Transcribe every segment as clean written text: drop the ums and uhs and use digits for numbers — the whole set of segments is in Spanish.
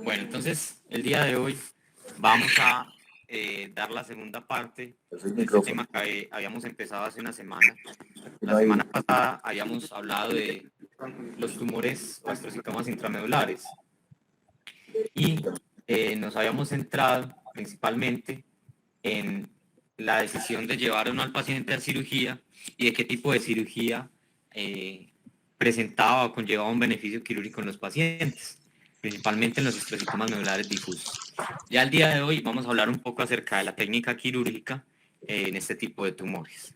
Bueno, entonces el día de hoy vamos a dar la segunda parte de este tema que habíamos empezado hace una semana. La semana pasada habíamos hablado de los tumores o astrocitomas intramedulares y nos habíamos centrado principalmente en la decisión de llevar o no al paciente a cirugía y de qué tipo de cirugía presentaba o conllevaba un beneficio quirúrgico en los pacientes, principalmente en los astrocitomas medulares difusos. Ya el día de hoy vamos a hablar un poco acerca de la técnica quirúrgica en este tipo de tumores.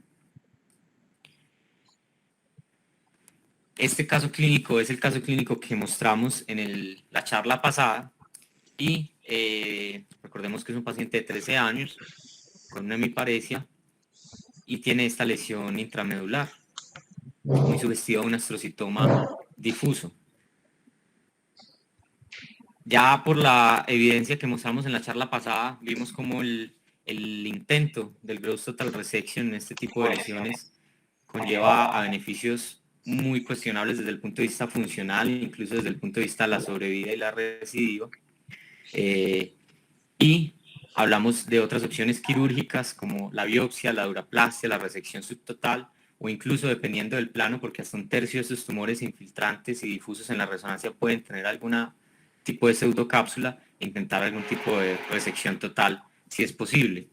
Este caso clínico es el caso clínico que mostramos en la charla pasada y recordemos que es un paciente de 13 años con una hemiparesia y tiene esta lesión intramedular, muy sugestiva a un astrocitoma difuso. Ya por la evidencia que mostramos en la charla pasada, vimos como el intento del Gross Total Resection en este tipo de lesiones conlleva a beneficios muy cuestionables desde el punto de vista funcional, incluso desde el punto de vista de la sobrevida y la recidiva. Y hablamos de otras opciones quirúrgicas como la biopsia, la duroplastia, la resección subtotal o incluso dependiendo del plano, porque hasta un tercio de estos tumores infiltrantes y difusos en la resonancia pueden tener algún tipo de pseudocápsula e intentar algún tipo de resección total si es posible.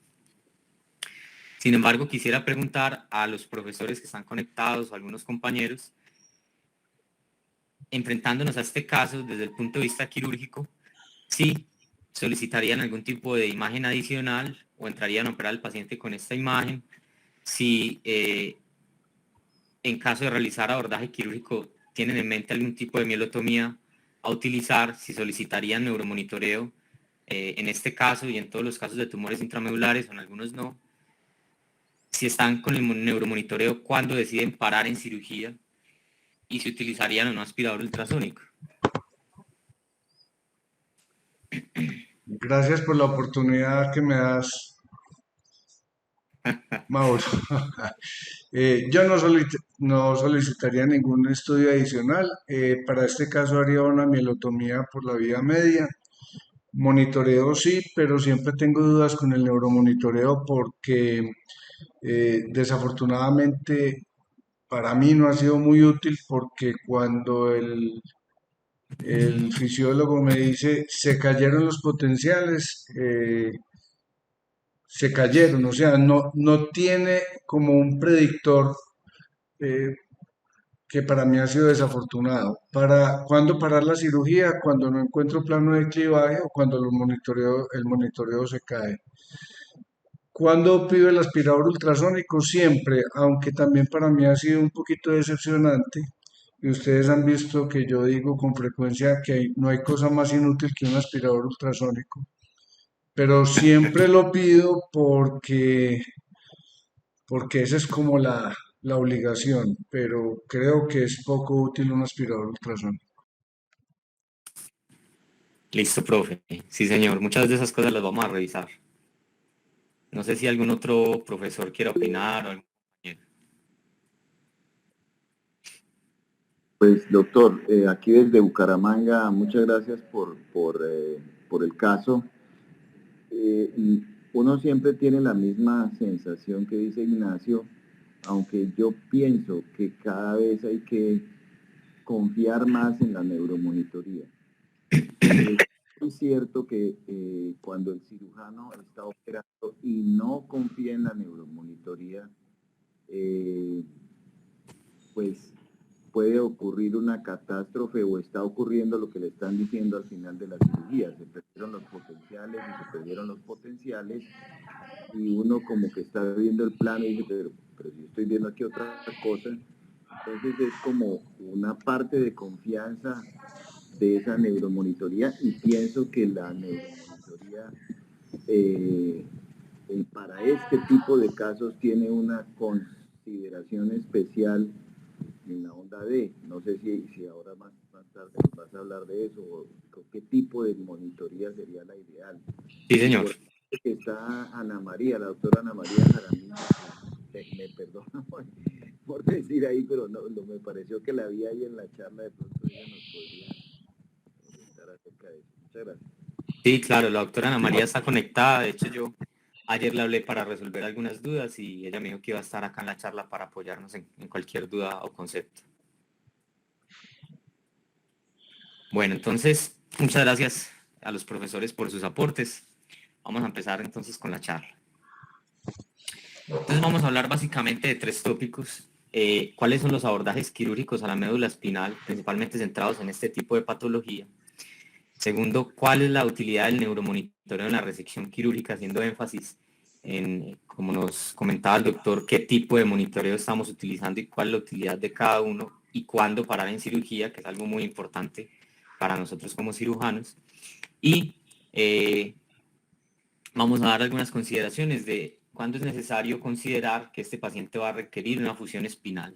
Sin embargo, quisiera preguntar a los profesores que están conectados o a algunos compañeros, enfrentándonos a este caso desde el punto de vista quirúrgico, si solicitarían algún tipo de imagen adicional o entrarían a operar al paciente con esta imagen, si en caso de realizar abordaje quirúrgico tienen en mente algún tipo de mielotomía a utilizar, si solicitarían neuromonitoreo en este caso y en todos los casos de tumores intramedulares o en algunos no, si están con el neuromonitoreo cuando deciden parar en cirugía y si utilizarían o no aspirador ultrasónico. Gracias por la oportunidad que me das, Mauro. Yo no solicitaría ningún estudio adicional. Para este caso haría una mielotomía por la vía media. Monitoreo sí, pero siempre tengo dudas con el neuromonitoreo porque desafortunadamente para mí no ha sido muy útil porque cuando el fisiólogo me dice se cayeron los potenciales, se cayeron, o sea, no tiene como un predictor eh, que para mí ha sido desafortunado. ¿Cuándo parar la cirugía? Cuando no encuentro plano de clivaje o cuando el monitoreo se cae. ¿Cuándo pido el aspirador ultrasónico? Siempre, aunque también para mí ha sido un poquito decepcionante. Y ustedes han visto que yo digo con frecuencia que no hay cosa más inútil que un aspirador ultrasónico. Pero siempre lo pido porque esa es como la obligación, pero creo que es poco útil un aspirador ultrasónico. Listo, profe. Sí, señor. Muchas de esas cosas las vamos a revisar. No sé si algún otro profesor quiere opinar o algún compañero. Pues doctor, aquí desde Bucaramanga, muchas gracias por el caso. Y uno siempre tiene la misma sensación que dice Ignacio, aunque yo pienso que cada vez hay que confiar más en la neuromonitoría. Es cierto que cuando el cirujano está operando y no confía en la neuromonitoría, pues puede ocurrir una catástrofe o está ocurriendo lo que le están diciendo al final de la cirugía. Se perdieron los potenciales y se perdieron los potenciales y uno como que está viendo el plano y dice, pero yo estoy viendo aquí otra cosa. Entonces es como una parte de confianza de esa neuromonitoría y pienso que la neuromonitoría para este tipo de casos tiene una consideración especial en la onda D. No sé si ahora más tarde nos vas a hablar de eso o qué tipo de monitoría sería la ideal. Sí, señor. Que está Ana María, la doctora Ana María Jaramillo, me perdona por decir ahí, pero no, me pareció que la vi ahí en la charla, de pronto ella nos podría comentar acerca de eso. Muchas Muchas gracias. Sí, claro, la doctora Ana María está conectada. De hecho, yo ayer le hablé para resolver algunas dudas y ella me dijo que iba a estar acá en la charla para apoyarnos en cualquier duda o concepto. Bueno, entonces, muchas gracias a los profesores por sus aportes. Vamos a empezar entonces con la charla. Entonces vamos a hablar básicamente de 3 tópicos. ¿Cuáles son los abordajes quirúrgicos a la médula espinal, principalmente centrados en este tipo de patología? Segundo, ¿cuál es la utilidad del neuromonitoreo en la resección quirúrgica, haciendo énfasis en, como nos comentaba el doctor, qué tipo de monitoreo estamos utilizando y cuál es la utilidad de cada uno y cuándo parar en cirugía, que es algo muy importante para nosotros como cirujanos? Y vamos a dar algunas consideraciones de cuándo es necesario considerar que este paciente va a requerir una fusión espinal,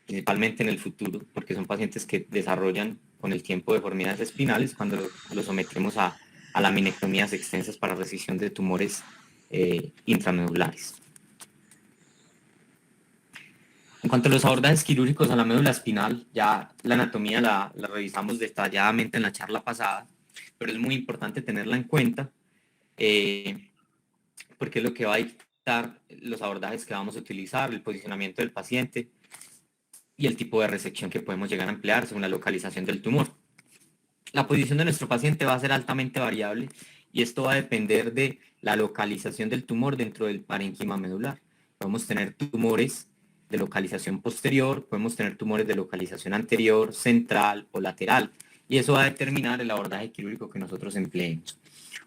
principalmente en el futuro, porque son pacientes que desarrollan con el tiempo deformidades espinales cuando lo sometemos a laminectomías extensas para resección de tumores intramedulares. En cuanto a los abordajes quirúrgicos a la médula espinal, ya la anatomía la revisamos detalladamente en la charla pasada, pero es muy importante tenerla en cuenta porque es lo que va a dictar los abordajes que vamos a utilizar, el posicionamiento del paciente y el tipo de resección que podemos llegar a emplear según la localización del tumor. La posición de nuestro paciente va a ser altamente variable y esto va a depender de la localización del tumor dentro del parénquima medular. Podemos tener tumores de localización posterior, podemos tener tumores de localización anterior, central o lateral, y eso va a determinar el abordaje quirúrgico que nosotros empleemos.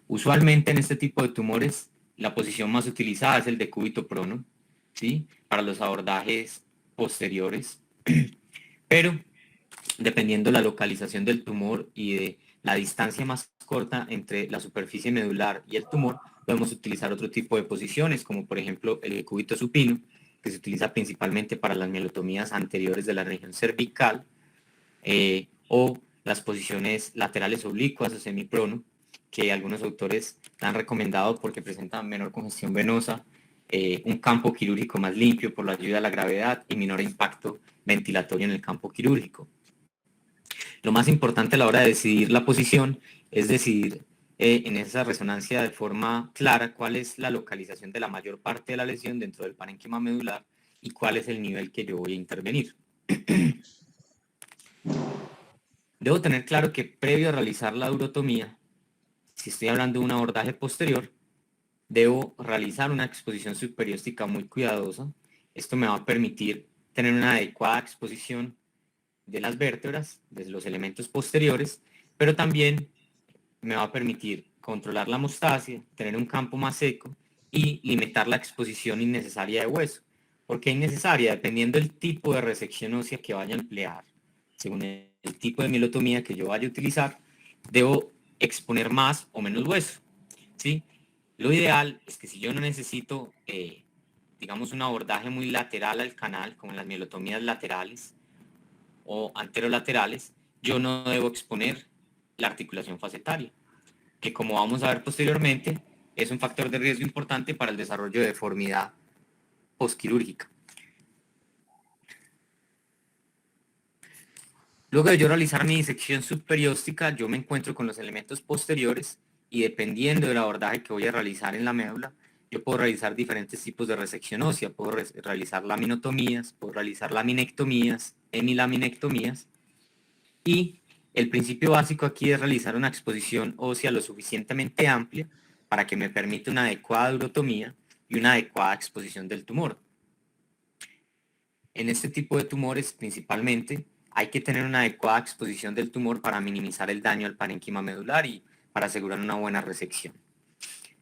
Usualmente en este tipo de tumores, la posición más utilizada es el decúbito prono, ¿sí? Para los abordajes posteriores, pero dependiendo de la localización del tumor y de la distancia más corta entre la superficie medular y el tumor, podemos utilizar otro tipo de posiciones, como por ejemplo el decúbito supino, que se utiliza principalmente para las mielotomías anteriores de la región cervical, o las posiciones laterales oblicuas o semiprono, que algunos autores han recomendado porque presentan menor congestión venosa, un campo quirúrgico más limpio por la ayuda a la gravedad y menor impacto ventilatorio en el campo quirúrgico. Lo más importante a la hora de decidir la posición es decidir en esa resonancia de forma clara cuál es la localización de la mayor parte de la lesión dentro del parénquima medular y cuál es el nivel que yo voy a intervenir. Debo tener claro que previo a realizar la urotomía, si estoy hablando de un abordaje posterior, debo realizar una exposición subperióstica muy cuidadosa. Esto me va a permitir tener una adecuada exposición de las vértebras, de los elementos posteriores, pero también me va a permitir controlar la hemostasia, tener un campo más seco y limitar la exposición innecesaria de hueso. ¿Por qué innecesaria? Dependiendo del tipo de resección ósea que vaya a emplear. Según el tipo de mielotomía que yo vaya a utilizar, debo exponer más o menos hueso, ¿sí? Lo ideal es que si yo no necesito, digamos, un abordaje muy lateral al canal, como en las mielotomías laterales o anterolaterales, yo no debo exponer la articulación facetaria, que como vamos a ver posteriormente, es un factor de riesgo importante para el desarrollo de deformidad postquirúrgica. Luego de yo realizar mi disección subperióstica, yo me encuentro con los elementos posteriores y dependiendo del abordaje que voy a realizar en la médula, yo puedo realizar diferentes tipos de resección ósea, puedo realizar laminotomías, puedo realizar laminectomías, hemilaminectomías, y el principio básico aquí es realizar una exposición ósea lo suficientemente amplia para que me permita una adecuada urotomía y una adecuada exposición del tumor. En este tipo de tumores, principalmente, hay que tener una adecuada exposición del tumor para minimizar el daño al parénquima medular y para asegurar una buena resección.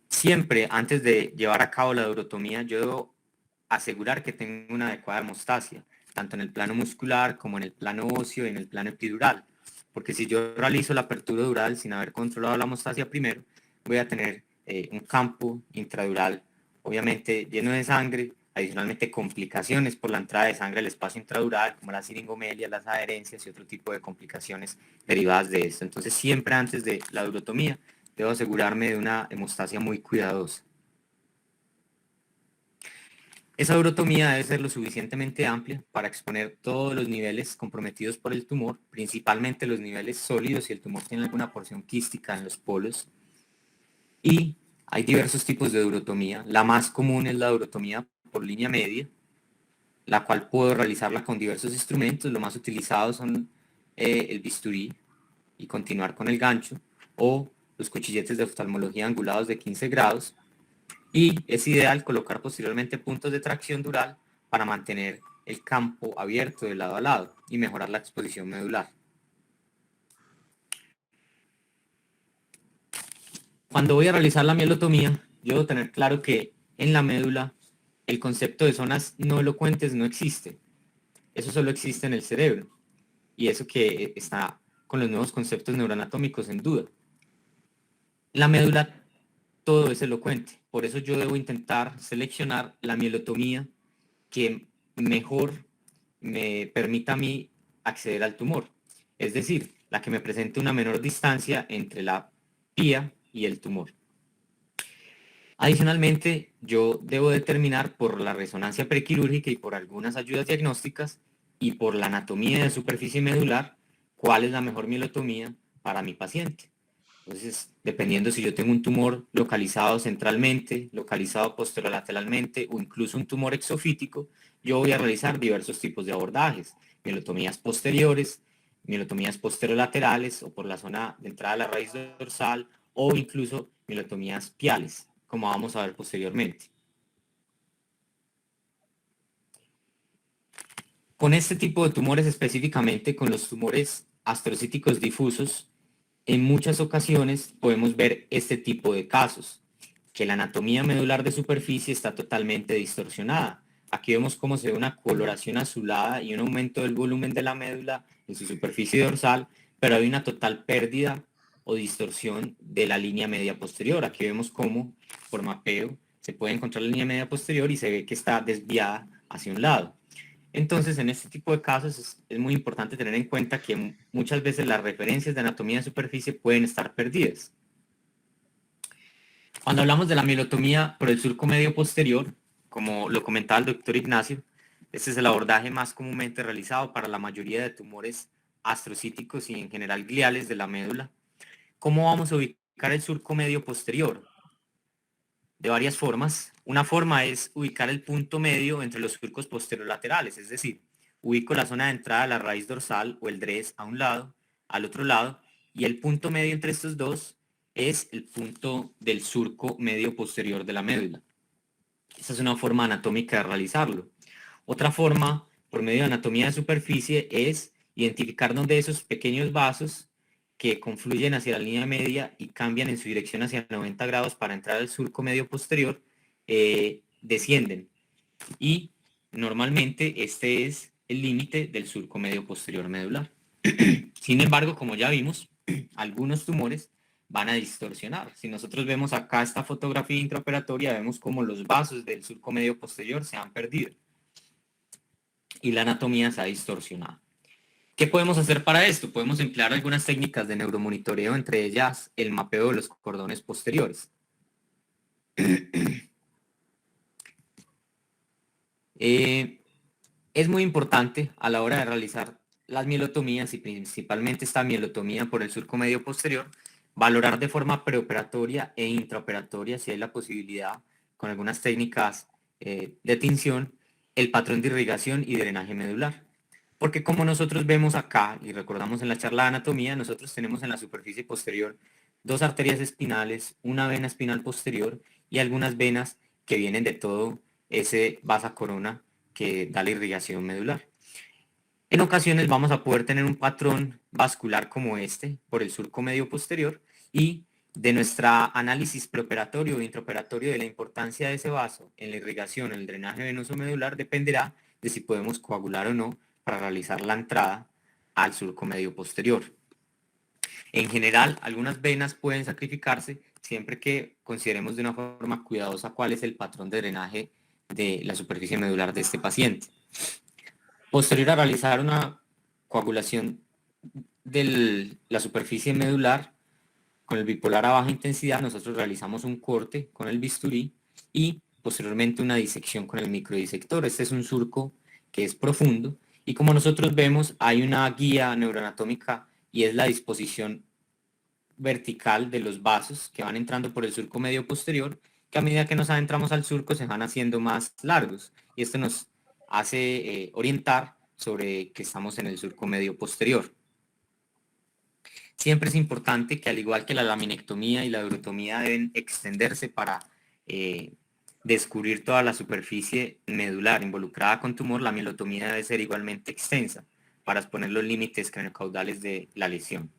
Siempre, antes de llevar a cabo la urotomía, yo debo asegurar que tengo una adecuada hemostasia, tanto en el plano muscular como en el plano óseo y en el plano epidural. Porque si yo realizo la apertura dural sin haber controlado la hemostasia primero, voy a tener un campo intradural, obviamente lleno de sangre, adicionalmente complicaciones por la entrada de sangre al espacio intradural, como las siringomelia, las adherencias y otro tipo de complicaciones derivadas de esto. Entonces, siempre antes de la urotomía, debo asegurarme de una hemostasia muy cuidadosa. Esa urotomía debe ser lo suficientemente amplia para exponer todos los niveles comprometidos por el tumor, principalmente los niveles sólidos si el tumor tiene alguna porción quística en los polos. Y hay diversos tipos de urotomía. La más común es la urotomía por línea media, la cual puedo realizarla con diversos instrumentos. Los más utilizados son el bisturí y continuar con el gancho, o los cuchilletes de oftalmología angulados de 15 grados, y es ideal colocar posteriormente puntos de tracción dural para mantener el campo abierto de lado a lado y mejorar la exposición medular. Cuando voy a realizar la mielotomía, yo debo tener claro que en la médula el concepto de zonas no elocuentes no existe. Eso solo existe en el cerebro, y eso que está con los nuevos conceptos neuroanatómicos en duda. En la médula todo es elocuente, por eso yo debo intentar seleccionar la mielotomía que mejor me permita a mí acceder al tumor, es decir, la que me presente una menor distancia entre la pía y el tumor. Adicionalmente, yo debo determinar por la resonancia prequirúrgica y por algunas ayudas diagnósticas y por la anatomía de superficie medular cuál es la mejor mielotomía para mi paciente. Entonces, dependiendo si yo tengo un tumor localizado centralmente, localizado posterolateralmente o incluso un tumor exofítico, yo voy a realizar diversos tipos de abordajes, mielotomías posteriores, mielotomías posterolaterales o por la zona de entrada de la raíz dorsal o incluso mielotomías piales, como vamos a ver posteriormente. Con este tipo de tumores específicamente, con los tumores astrocíticos difusos, en muchas ocasiones podemos ver este tipo de casos, que la anatomía medular de superficie está totalmente distorsionada. Aquí vemos cómo se ve una coloración azulada y un aumento del volumen de la médula en su superficie dorsal, pero hay una total pérdida o distorsión de la línea media posterior. Aquí vemos cómo por mapeo se puede encontrar la línea media posterior y se ve que está desviada hacia un lado. Entonces, en este tipo de casos es muy importante tener en cuenta que muchas veces las referencias de anatomía de superficie pueden estar perdidas. Cuando hablamos de la mielotomía por el surco medio posterior, como lo comentaba el doctor Ignacio, este es el abordaje más comúnmente realizado para la mayoría de tumores astrocíticos y en general gliales de la médula. ¿Cómo vamos a ubicar el surco medio posterior? De varias formas. Una forma es ubicar el punto medio entre los surcos posterolaterales, es decir, ubico la zona de entrada de la raíz dorsal o el DRES a un lado, al otro lado, y el punto medio entre estos dos es el punto del surco medio posterior de la médula. Esa es una forma anatómica de realizarlo. Otra forma, por medio de anatomía de superficie, es identificar dónde esos pequeños vasos que confluyen hacia la línea media y cambian en su dirección hacia 90 grados para entrar al surco medio posterior, descienden. Y normalmente este es el límite del surco medio posterior medular. Sin embargo, como ya vimos, algunos tumores van a distorsionar. Si nosotros vemos acá esta fotografía intraoperatoria, vemos como los vasos del surco medio posterior se han perdido y la anatomía se ha distorsionado. ¿Qué podemos hacer para esto? Podemos emplear algunas técnicas de neuromonitoreo, entre ellas el mapeo de los cordones posteriores. Es muy importante a la hora de realizar las mielotomías y principalmente esta mielotomía por el surco medio posterior, valorar de forma preoperatoria e intraoperatoria si hay la posibilidad con algunas técnicas de tinción, el patrón de irrigación y drenaje medular. Porque como nosotros vemos acá y recordamos en la charla de anatomía, nosotros tenemos en la superficie posterior dos arterias espinales, una vena espinal posterior y algunas venas que vienen de todo ese vasa corona que da la irrigación medular. En ocasiones vamos a poder tener un patrón vascular como este por el surco medio posterior y de nuestra análisis preoperatorio e intraoperatorio de la importancia de ese vaso en la irrigación, en el drenaje venoso medular, dependerá de si podemos coagular o no para realizar la entrada al surco medio posterior. En general, algunas venas pueden sacrificarse siempre que consideremos de una forma cuidadosa cuál es el patrón de drenaje de la superficie medular de este paciente. Posterior a realizar una coagulación de la superficie medular con el bipolar a baja intensidad, nosotros realizamos un corte con el bisturí y posteriormente una disección con el microdisector. Este es un surco que es profundo y como nosotros vemos hay una guía neuroanatómica y es la disposición vertical de los vasos que van entrando por el surco medio posterior, que a medida que nos adentramos al surco se van haciendo más largos y esto nos hace orientar sobre que estamos en el surco medio posterior. Siempre es importante que al igual que la laminectomía y la urotomía deben extenderse para descubrir toda la superficie medular involucrada con tumor, la mielotomía debe ser igualmente extensa para exponer los límites craneocaudales de la lesión.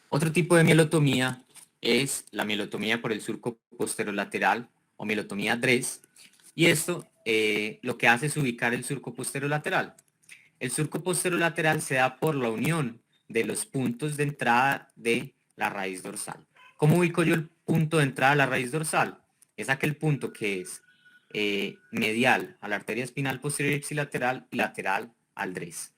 Otro tipo de mielotomía es la mielotomía por el surco posterolateral o mielotomía DRES, y esto lo que hace es ubicar el surco posterolateral. El surco posterolateral se da por la unión de los puntos de entrada de la raíz dorsal. ¿Cómo ubico yo el punto de entrada de la raíz dorsal? Es aquel punto que es medial a la arteria espinal posterior ipsilateral y lateral al DRES.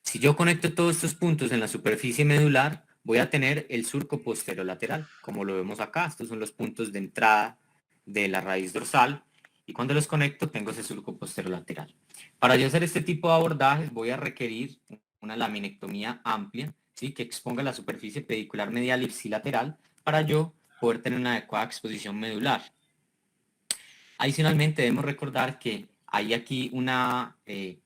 Si yo conecto todos estos puntos en la superficie medular, voy a tener el surco posterolateral, como lo vemos acá. Estos son los puntos de entrada de la raíz dorsal y cuando los conecto tengo ese surco posterolateral. Para yo hacer este tipo de abordajes voy a requerir una laminectomía amplia, ¿sí? Que exponga la superficie pedicular medial ipsilateral para yo poder tener una adecuada exposición medular. Adicionalmente debemos recordar que hay aquí una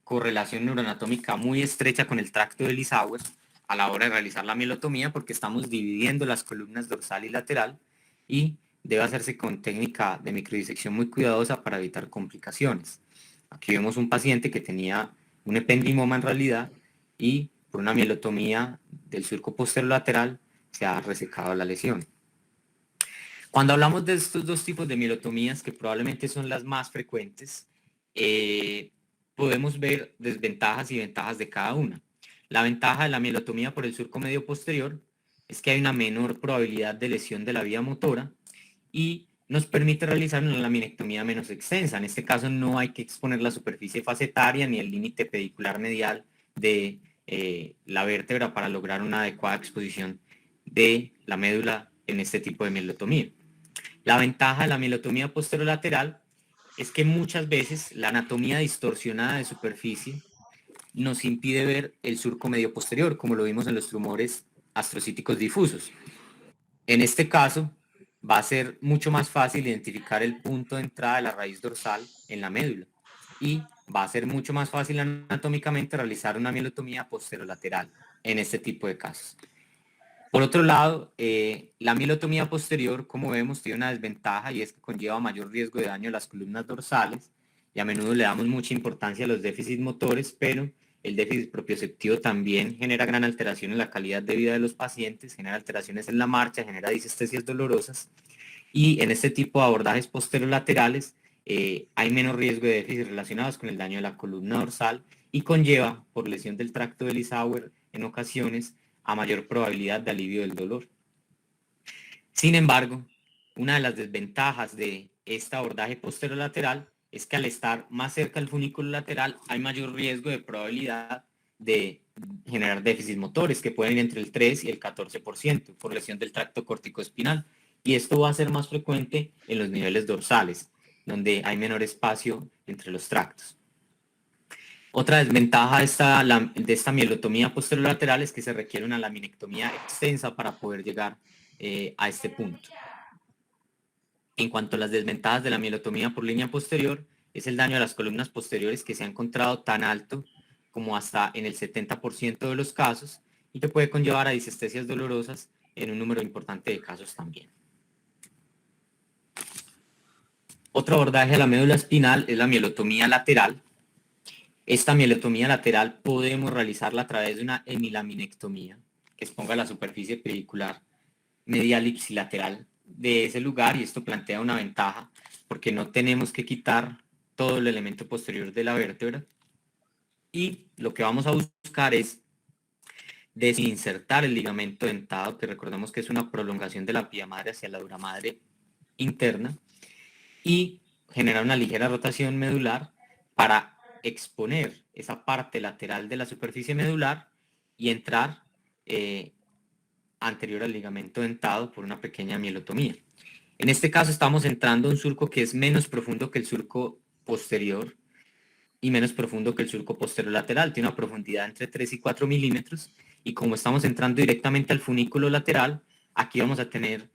correlación neuroanatómica muy estrecha con el tracto de Lissauer a la hora de realizar la mielotomía porque estamos dividiendo las columnas dorsal y lateral y debe hacerse con técnica de microdisección muy cuidadosa para evitar complicaciones. Aquí vemos un paciente que tenía un ependimoma en realidad y por una mielotomía del surco posterolateral se ha resecado la lesión. Cuando hablamos de estos dos tipos de mielotomías, que probablemente son las más frecuentes, podemos ver desventajas y ventajas de cada una. La ventaja de la mielotomía por el surco medio posterior es que hay una menor probabilidad de lesión de la vía motora y nos permite realizar una laminectomía menos extensa. En este caso no hay que exponer la superficie facetaria ni el límite pedicular medial de la vértebra para lograr una adecuada exposición de la médula en este tipo de mielotomía. La ventaja de la mielotomía posterolateral es que muchas veces la anatomía distorsionada de superficie nos impide ver el surco medio posterior, como lo vimos en los tumores astrocíticos difusos. En este caso, va a ser mucho más fácil identificar el punto de entrada de la raíz dorsal en la médula y va a ser mucho más fácil anatómicamente realizar una mielotomía posterolateral en este tipo de casos. Por otro lado, la mielotomía posterior, como vemos, tiene una desventaja y es que conlleva mayor riesgo de daño a las columnas dorsales y a menudo le damos mucha importancia a los déficits motores, pero el déficit propioceptivo también genera gran alteración en la calidad de vida de los pacientes, genera alteraciones en la marcha, genera disestesias dolorosas y en este tipo de abordajes posterolaterales hay menos riesgo de déficits relacionados con el daño de la columna dorsal y conlleva, por lesión del tracto de Lissauer en ocasiones, a mayor probabilidad de alivio del dolor. Sin embargo, una de las desventajas de este abordaje posterolateral es que al estar más cerca del funículo lateral hay mayor riesgo de probabilidad de generar déficits motores que pueden ir entre el 3 y el 14% por lesión del tracto corticoespinal y esto va a ser más frecuente en los niveles dorsales, donde hay menor espacio entre los tractos. Otra desventaja de esta mielotomía posterolateral es que se requiere una laminectomía extensa para poder llegar a este punto. En cuanto a las desventajas de la mielotomía por línea posterior, es el daño a las columnas posteriores que se ha encontrado tan alto como hasta en el 70% de los casos y que puede conllevar a disestesias dolorosas en un número importante de casos también. Otro abordaje de la médula espinal es la mielotomía lateral. Esta mielotomía lateral podemos realizarla a través de una hemilaminectomía que exponga la superficie pedicular medial ipsilateral de ese lugar y esto plantea una ventaja porque no tenemos que quitar todo el elemento posterior de la vértebra y lo que vamos a buscar es desinsertar el ligamento dentado, que recordemos que es una prolongación de la pía madre hacia la dura madre interna y generar una ligera rotación medular para exponer esa parte lateral de la superficie medular y entrar anterior al ligamento dentado por una pequeña mielotomía. En este caso estamos entrando a un surco que es menos profundo que el surco posterior y menos profundo que el surco posterior lateral. Tiene una profundidad entre 3 y 4 milímetros, y como estamos entrando directamente al funículo lateral, aquí vamos a tener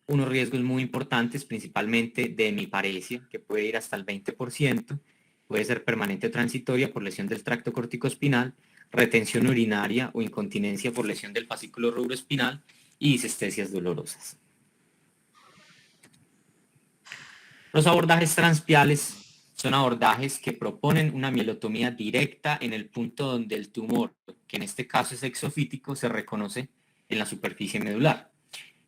unos riesgos muy importantes, principalmente de hemiparesia, que puede ir hasta el 20%, puede ser permanente o transitoria por lesión del tracto corticoespinal, retención urinaria o incontinencia por lesión del fascículo rubroespinal y disestesias dolorosas. Los abordajes transpiales son abordajes que proponen una mielotomía directa en el punto donde el tumor, que en este caso es exofítico, se reconoce en la superficie medular.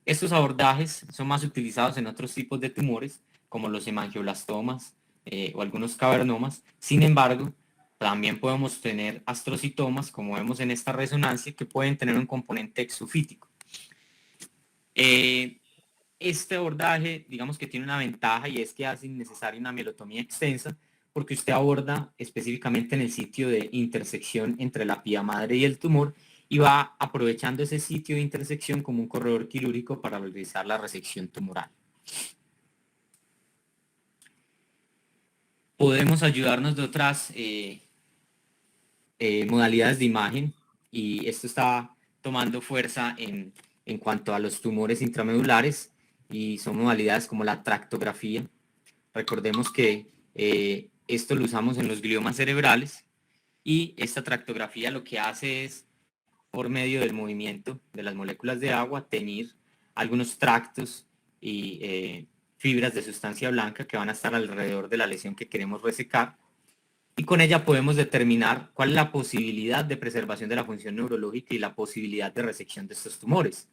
Estos abordajes son más utilizados en otros tipos de tumores, como los hemangioblastomas o algunos cavernomas. Sin embargo, también podemos tener astrocitomas, como vemos en esta resonancia, que pueden tener un componente exofítico. Este abordaje, digamos que tiene una ventaja, y es que hace innecesaria una mielotomía extensa, porque usted aborda específicamente en el sitio de intersección entre la pía madre y el tumor, y va aprovechando ese sitio de intersección como un corredor quirúrgico para realizar la resección tumoral. Podemos ayudarnos de otras modalidades de imagen, y esto está tomando fuerza en cuanto a los tumores intramedulares, y son modalidades como la tractografía. Recordemos que esto lo usamos en los gliomas cerebrales, y esta tractografía lo que hace es, por medio del movimiento de las moléculas de agua, teñir algunos tractos y fibras de sustancia blanca que van a estar alrededor de la lesión que queremos resecar, y con ella podemos determinar cuál es la posibilidad de preservación de la función neurológica y la posibilidad de resección de estos tumores.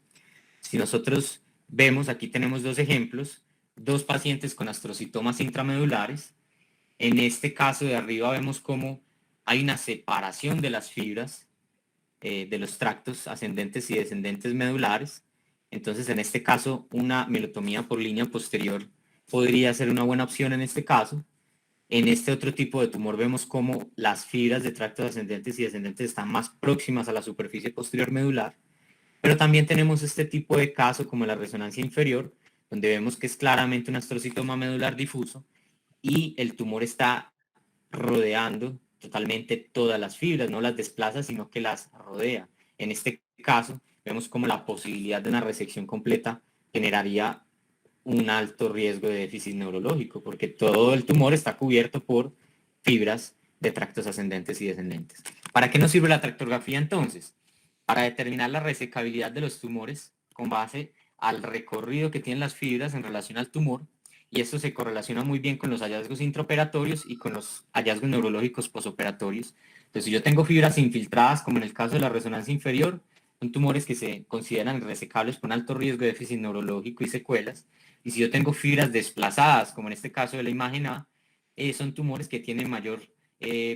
Si nosotros vemos, aquí tenemos dos ejemplos, dos pacientes con astrocitomas intramedulares. En este caso de arriba vemos cómo hay una separación de las fibras de los tractos ascendentes y descendentes medulares. Entonces, en este caso, una mielotomía por línea posterior podría ser una buena opción en este caso. En este otro tipo de tumor vemos cómo las fibras de tractos ascendentes y descendentes están más próximas a la superficie posterior medular. Pero también tenemos este tipo de caso como la resonancia inferior, donde vemos que es claramente un astrocitoma medular difuso, y el tumor está rodeando totalmente todas las fibras, no las desplaza, sino que las rodea. En este caso, vemos como la posibilidad de una resección completa generaría un alto riesgo de déficit neurológico, porque todo el tumor está cubierto por fibras de tractos ascendentes y descendentes. ¿Para qué nos sirve la tractografía entonces? Para determinar la resecabilidad de los tumores con base al recorrido que tienen las fibras en relación al tumor, y esto se correlaciona muy bien con los hallazgos intraoperatorios y con los hallazgos neurológicos posoperatorios. Entonces, si yo tengo fibras infiltradas, como en el caso de la resonancia inferior, son tumores que se consideran resecables con alto riesgo de déficit neurológico y secuelas. Y si yo tengo fibras desplazadas, como en este caso de la imagen A, son tumores que tienen mayor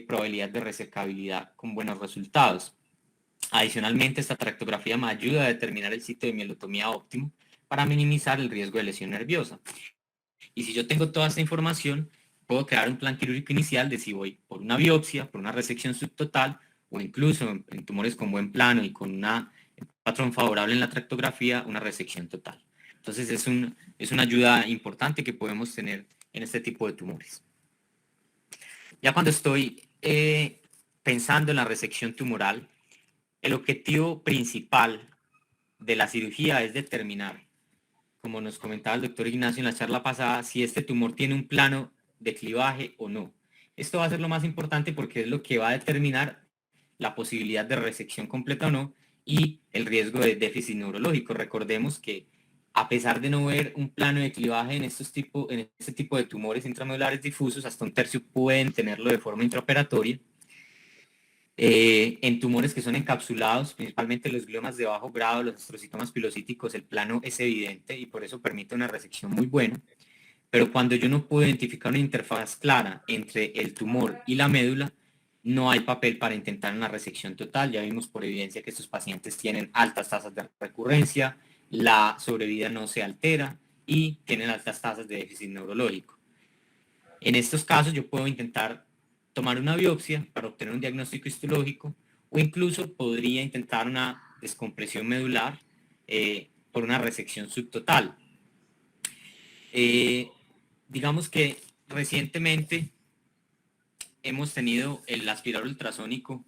probabilidad de resecabilidad con buenos resultados. Adicionalmente, esta tractografía me ayuda a determinar el sitio de mielotomía óptimo para minimizar el riesgo de lesión nerviosa. Y si yo tengo toda esta información, puedo crear un plan quirúrgico inicial de si voy por una biopsia, por una resección subtotal, o incluso en tumores con buen plano y con un patrón favorable en la tractografía, una resección total. Entonces es una ayuda importante que podemos tener en este tipo de tumores. Ya cuando estoy pensando en la resección tumoral, el objetivo principal de la cirugía es determinar, como nos comentaba el doctor Ignacio en la charla pasada, si este tumor tiene un plano de clivaje o no. Esto va a ser lo más importante porque es lo que va a determinar la posibilidad de resección completa o no y el riesgo de déficit neurológico. Recordemos que a pesar de no ver un plano de clivaje en este tipo de tumores intramedulares difusos, hasta un tercio pueden tenerlo de forma intraoperatoria. En tumores que son encapsulados, principalmente los gliomas de bajo grado, los astrocitomas pilocíticos, el plano es evidente y por eso permite una resección muy buena. Pero cuando yo no puedo identificar una interfaz clara entre el tumor y la médula, no hay papel para intentar una resección total. Ya vimos por evidencia que estos pacientes tienen altas tasas de recurrencia, la sobrevida no se altera y tienen altas tasas de déficit neurológico. En estos casos yo puedo intentar tomar una biopsia para obtener un diagnóstico histológico, o incluso podría intentar una descompresión medular por una resección subtotal. Digamos que recientemente hemos tenido el aspirador ultrasónico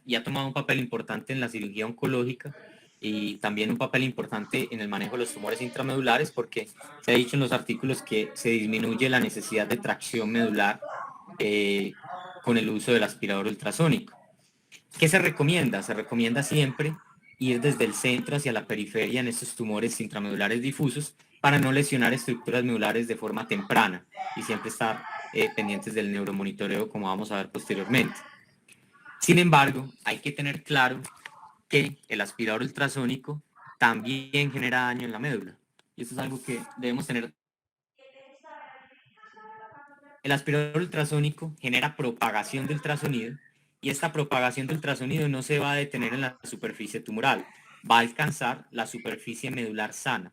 y ha tomado un papel importante en la cirugía oncológica y también un papel importante en el manejo de los tumores intramedulares, porque se ha dicho en los artículos que se disminuye la necesidad de tracción medular con el uso del aspirador ultrasónico. ¿Qué se recomienda? Se recomienda siempre ir desde el centro hacia la periferia en estos tumores intramedulares difusos para no lesionar estructuras medulares de forma temprana y siempre estar pendientes del neuromonitoreo, como vamos a ver posteriormente. Sin embargo, hay que tener claro que el aspirador ultrasónico también genera daño en la médula. Y esto es algo que debemos tener. El aspirador ultrasónico genera propagación de ultrasonido y esta propagación de ultrasonido no se va a detener en la superficie tumoral, va a alcanzar la superficie medular sana.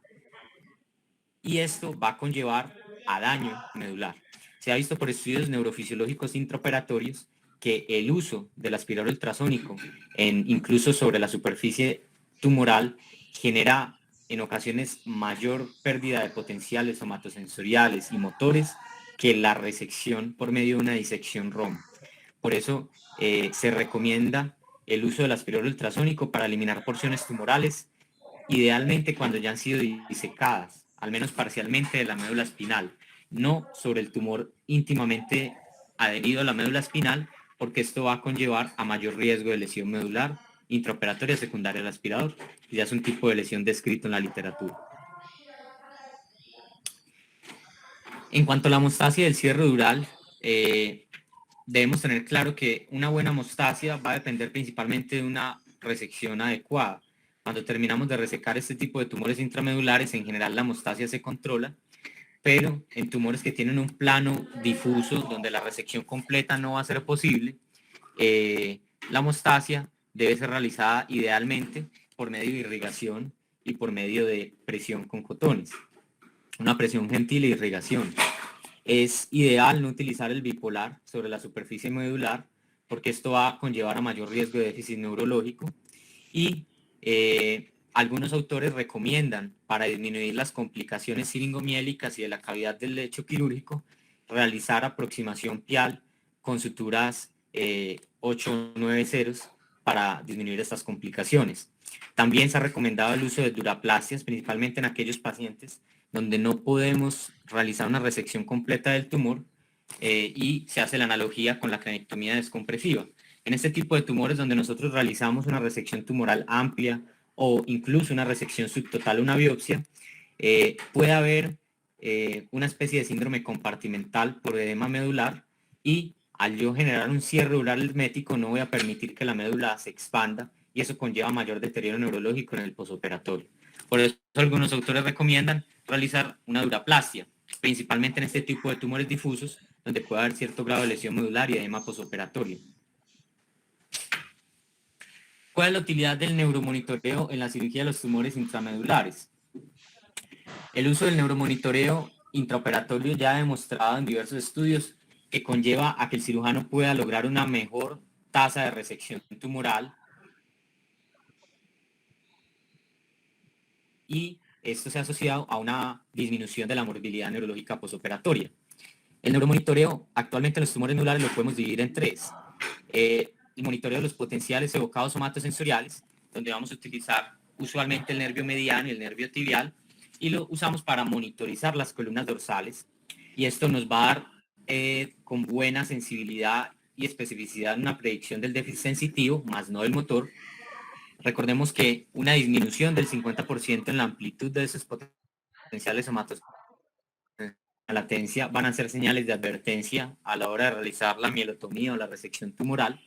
Y esto va a conllevar a daño medular. Se ha visto por estudios neurofisiológicos intraoperatorios que el uso del aspirador ultrasónico, incluso sobre la superficie tumoral, genera en ocasiones mayor pérdida de potenciales somatosensoriales y motores que la resección por medio de una disección ROM. Por eso se recomienda el uso del aspirador ultrasónico para eliminar porciones tumorales, idealmente cuando ya han sido disecadas, al menos parcialmente, de la médula espinal, no sobre el tumor íntimamente adherido a la médula espinal, porque esto va a conllevar a mayor riesgo de lesión medular intraoperatoria secundaria al aspirador. Ya es un tipo de lesión descrito en la literatura. En cuanto a la hemostasia del cierre dural, debemos tener claro que una buena hemostasia va a depender principalmente de una resección adecuada. Cuando terminamos de resecar este tipo de tumores intramedulares, en general la hemostasia se controla, pero en tumores que tienen un plano difuso, donde la resección completa no va a ser posible, la hemostasia debe ser realizada idealmente por medio de irrigación y por medio de presión con cotones. Una presión gentil e irrigación. Es ideal no utilizar el bipolar sobre la superficie medular, porque esto va a conllevar a mayor riesgo de déficit neurológico y algunos autores recomiendan, para disminuir las complicaciones siringomiélicas y de la cavidad del lecho quirúrgico, realizar aproximación pial con suturas 8 o 9 ceros para disminuir estas complicaciones. También se ha recomendado el uso de duraplastias, principalmente en aquellos pacientes donde no podemos realizar una resección completa del tumor y se hace la analogía con la cranectomía descompresiva. En este tipo de tumores donde nosotros realizamos una resección tumoral amplia o incluso una resección subtotal o una biopsia, puede haber una especie de síndrome compartimental por edema medular y al yo generar un cierre dural hermético no voy a permitir que la médula se expanda y eso conlleva mayor deterioro neurológico en el posoperatorio. Por eso algunos autores recomiendan realizar una duraplastia, principalmente en este tipo de tumores difusos donde puede haber cierto grado de lesión medular y edema posoperatorio. ¿Cuál es la utilidad del neuromonitoreo en la cirugía de los tumores intramedulares? El uso del neuromonitoreo intraoperatorio ya ha demostrado en diversos estudios que conlleva a que el cirujano pueda lograr una mejor tasa de resección tumoral y esto se ha asociado a una disminución de la morbilidad neurológica posoperatoria. El neuromonitoreo actualmente en los tumores medulares lo podemos dividir en tres. El monitoreo de los potenciales evocados somatosensoriales, donde vamos a utilizar usualmente el nervio mediano y el nervio tibial, y lo usamos para monitorizar las columnas dorsales. Y esto nos va a dar con buena sensibilidad y especificidad una predicción del déficit sensitivo, más no del motor. Recordemos que una disminución del 50% en la amplitud de esos potenciales somatosensoriales, la latencia, van a ser señales de advertencia a la hora de realizar la mielotomía o la resección tumoral.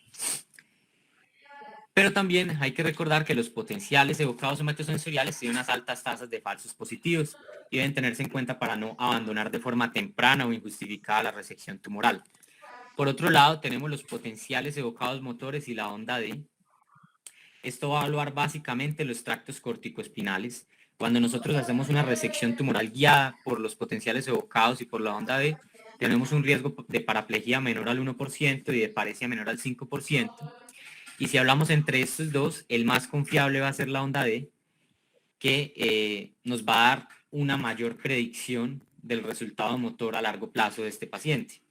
Pero también hay que recordar que los potenciales evocados somatosensoriales tienen unas altas tasas de falsos positivos y deben tenerse en cuenta para no abandonar de forma temprana o injustificada la resección tumoral. Por otro lado, tenemos los potenciales evocados motores y la onda D. Esto va a evaluar básicamente los tractos corticoespinales. Cuando nosotros hacemos una resección tumoral guiada por los potenciales evocados y por la onda D, tenemos un riesgo de paraplegia menor al 1% y de paresia menor al 5%. Y si hablamos entre estos dos, el más confiable va a ser la onda D. que nos va a dar una mayor predicción del resultado motor a largo plazo de este paciente.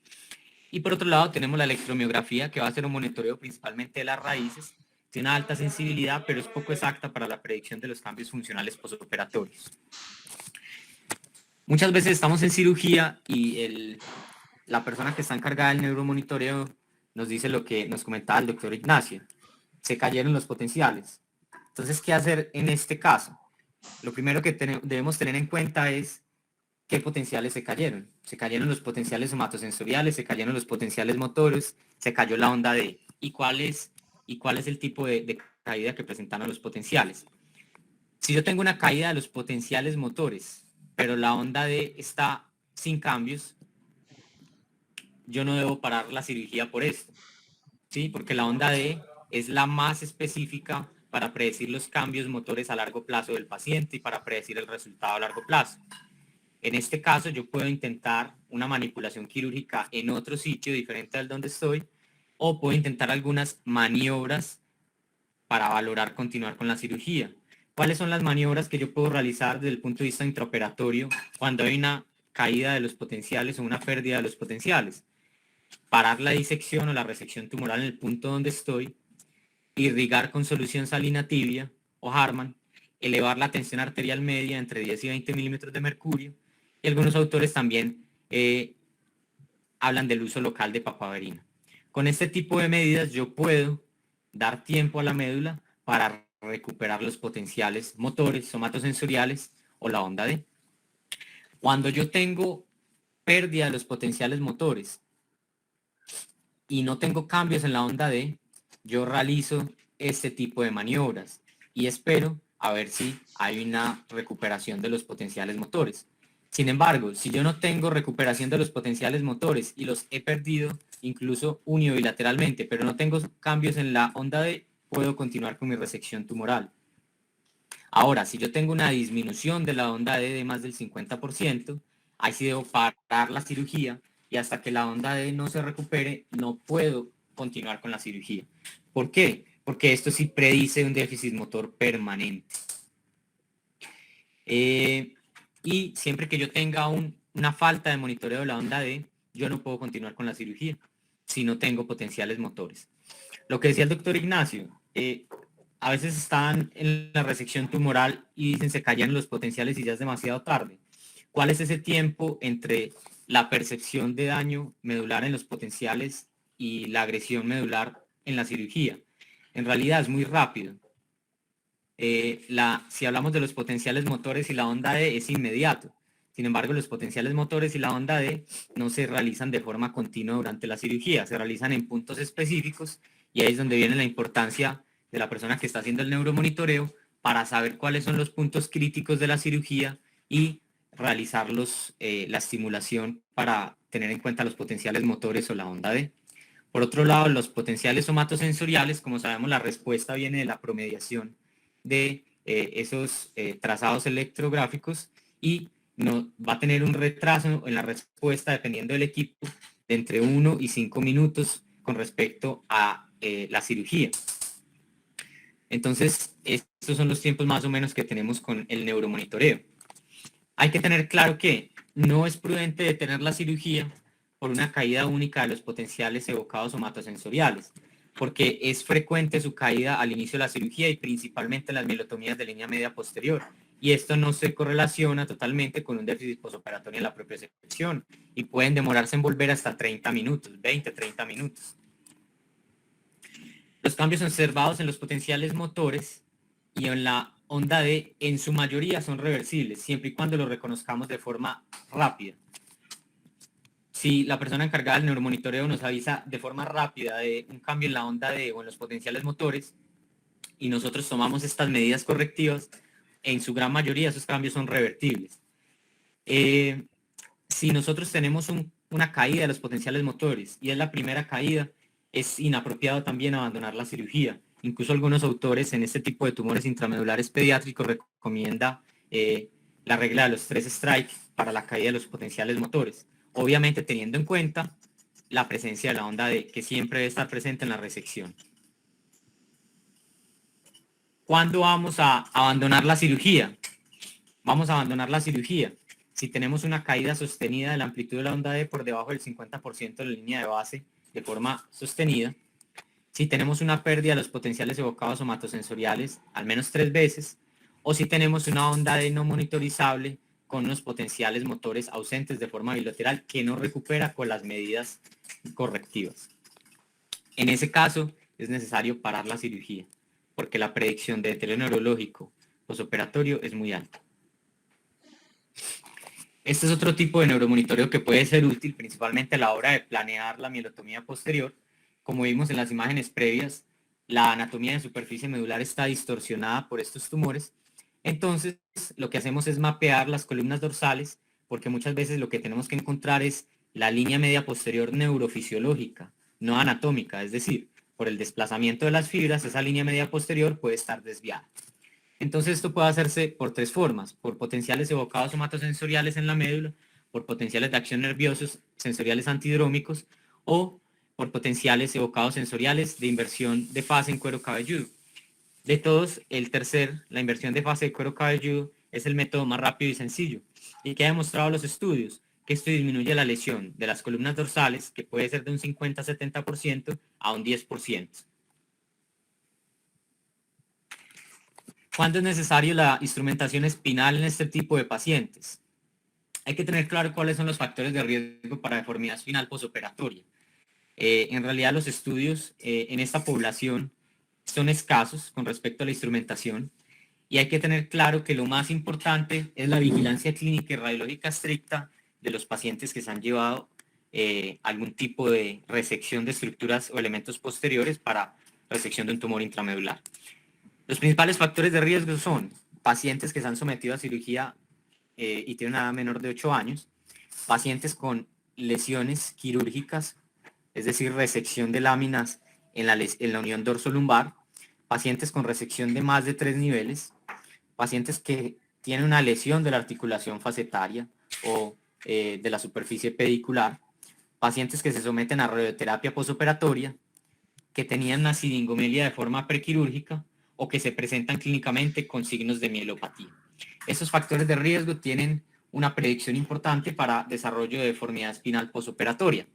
Y por otro lado tenemos la electromiografía, que va a ser un monitoreo principalmente de las raíces. Tiene una alta sensibilidad, pero es poco exacta para la predicción de los cambios funcionales postoperatorios. Muchas veces estamos en cirugía y la persona que está encargada del neuromonitoreo nos dice lo que nos comentaba el doctor Ignacio. Se cayeron los potenciales. Entonces, ¿qué hacer en este caso? Lo primero que debemos tener en cuenta es qué potenciales se cayeron. Se cayeron los potenciales somatosensoriales, se cayeron los potenciales motores, se cayó la onda D. ¿Y cuál es el tipo de caída que presentaron los potenciales? Si yo tengo una caída de los potenciales motores, pero la onda D está sin cambios, yo no debo parar la cirugía por esto, ¿sí? Porque la onda D es la más específica para predecir los cambios motores a largo plazo del paciente y para predecir el resultado a largo plazo. En este caso, yo puedo intentar una manipulación quirúrgica en otro sitio diferente al donde estoy, o puedo intentar algunas maniobras para valorar continuar con la cirugía. ¿Cuáles son las maniobras que yo puedo realizar desde el punto de vista intraoperatorio cuando hay una caída de los potenciales o una pérdida de los potenciales? Parar la disección o la resección tumoral en el punto donde estoy, irrigar con solución salina tibia o Harman, elevar la tensión arterial media entre 10 y 20 milímetros de mercurio, y algunos autores también hablan del uso local de papaverina. Con este tipo de medidas yo puedo dar tiempo a la médula para recuperar los potenciales motores, somatosensoriales o la onda D. Cuando yo tengo pérdida de los potenciales motores y no tengo cambios en la onda D, yo realizo este tipo de maniobras y espero a ver si hay una recuperación de los potenciales motores. Sin embargo, si yo no tengo recuperación de los potenciales motores y los he perdido incluso unilateralmente, pero no tengo cambios en la onda D, puedo continuar con mi resección tumoral. Ahora, si yo tengo una disminución de la onda D de más del 50%, ahí sí debo parar la cirugía y hasta que la onda D no se recupere, no puedo continuar con la cirugía. ¿Por qué? Porque esto sí predice un déficit motor permanente. Y siempre que yo tenga una falta de monitoreo de la onda D, yo no puedo continuar con la cirugía si no tengo potenciales motores. Lo que decía el doctor Ignacio, a veces están en la resección tumoral y dicen se cayeron los potenciales y ya es demasiado tarde. ¿Cuál es ese tiempo entre la percepción de daño medular en los potenciales y la agresión medular en la cirugía? En realidad es muy rápido. Si hablamos de los potenciales motores y la onda D es inmediato. Sin embargo, los potenciales motores y la onda D no se realizan de forma continua durante la cirugía, se realizan en puntos específicos y ahí es donde viene la importancia de la persona que está haciendo el neuromonitoreo para saber cuáles son los puntos críticos de la cirugía y realizar la estimulación para tener en cuenta los potenciales motores o la onda D. Por otro lado, los potenciales somatosensoriales, como sabemos, la respuesta viene de la promediación de esos trazados electrográficos y va a tener un retraso en la respuesta dependiendo del equipo de entre 1 y 5 minutos con respecto a la cirugía. Entonces, estos son los tiempos más o menos que tenemos con el neuromonitoreo. Hay que tener claro que no es prudente detener la cirugía por una caída única de los potenciales evocados somatosensoriales, porque es frecuente su caída al inicio de la cirugía y principalmente en las mielotomías de línea media posterior. Y esto no se correlaciona totalmente con un déficit postoperatorio en la propia sección y pueden demorarse en volver hasta 30 minutos, 20, 30 minutos. Los cambios observados en los potenciales motores y en la onda D en su mayoría son reversibles, siempre y cuando lo reconozcamos de forma rápida. Si la persona encargada del neuromonitoreo nos avisa de forma rápida de un cambio en la onda D o en los potenciales motores y nosotros tomamos estas medidas correctivas, en su gran mayoría esos cambios son revertibles. Si nosotros tenemos una caída de los potenciales motores y es la primera caída, es inapropiado también abandonar la cirugía. Incluso algunos autores en este tipo de tumores intramedulares pediátricos recomienda la regla de los 3 strikes para la caída de los potenciales motores. Obviamente teniendo en cuenta la presencia de la onda D, que siempre debe estar presente en la resección. ¿Cuándo vamos a abandonar la cirugía? vamos a abandonar la cirugía. Si tenemos una caída sostenida de la amplitud de la onda D por debajo del 50% de la línea de base de forma sostenida, si tenemos una pérdida de los potenciales evocados somatosensoriales al menos 3 veces, o si tenemos una onda D no monitorizable con unos potenciales motores ausentes de forma bilateral que no recupera con las medidas correctivas. En ese caso, es necesario parar la cirugía, porque la predicción de deterioro neurológico posoperatorio es muy alta. Este es otro tipo de neuromonitoreo que puede ser útil principalmente a la hora de planear la mielotomía posterior. Como vimos en las imágenes previas, la anatomía de superficie medular está distorsionada por estos tumores. Entonces, lo que hacemos es mapear las columnas dorsales, porque muchas veces lo que tenemos que encontrar es la línea media posterior neurofisiológica, no anatómica, es decir, por el desplazamiento de las fibras, esa línea media posterior puede estar desviada. Entonces esto puede hacerse por 3 formas: por potenciales evocados somatosensoriales en la médula, por potenciales de acción nerviosos sensoriales antidrómicos o por potenciales evocados sensoriales de inversión de fase en cuero cabelludo. De todos, la inversión de fase de cuero cabelludo es el método más rápido y sencillo, y que ha demostrado los estudios que esto disminuye la lesión de las columnas dorsales, que puede ser de un 50-70% a un 10%. ¿Cuándo es necesario la instrumentación espinal en este tipo de pacientes? Hay que tener claro cuáles son los factores de riesgo para deformidad espinal posoperatoria. En realidad los estudios en esta población son escasos con respecto a la instrumentación, y hay que tener claro que lo más importante es la vigilancia clínica y radiológica estricta de los pacientes que se han llevado algún tipo de resección de estructuras o elementos posteriores para resección de un tumor intramedular. Los principales factores de riesgo son pacientes que se han sometido a cirugía y tienen una edad menor de 8 años, pacientes con lesiones quirúrgicas, es decir, resección de láminas en la unión dorso-lumbar, pacientes con resección de más de 3 niveles, pacientes que tienen una lesión de la articulación facetaria o de la superficie pedicular, pacientes que se someten a radioterapia posoperatoria, que tenían una siringomelia de forma prequirúrgica o que se presentan clínicamente con signos de mielopatía. Estos factores de riesgo tienen una predicción importante para desarrollo de deformidad espinal posoperatoria.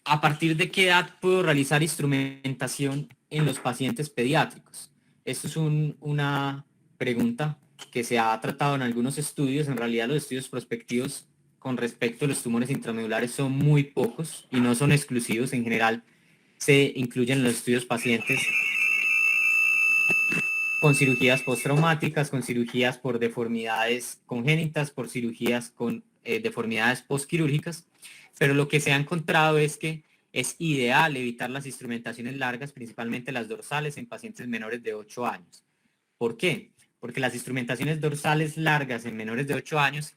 ¿A partir de qué edad puedo realizar instrumentación en los pacientes pediátricos? Esto es una pregunta que se ha tratado en algunos estudios. En realidad los estudios prospectivos con respecto a los tumores intramedulares son muy pocos y no son exclusivos. En general se incluyen en los estudios pacientes con cirugías postraumáticas, con cirugías por deformidades congénitas, por cirugías con deformidades postquirúrgicas, pero lo que se ha encontrado es que es ideal evitar las instrumentaciones largas, principalmente las dorsales, en pacientes menores de 8 años. ¿Por qué? Porque las instrumentaciones dorsales largas en menores de 8 años,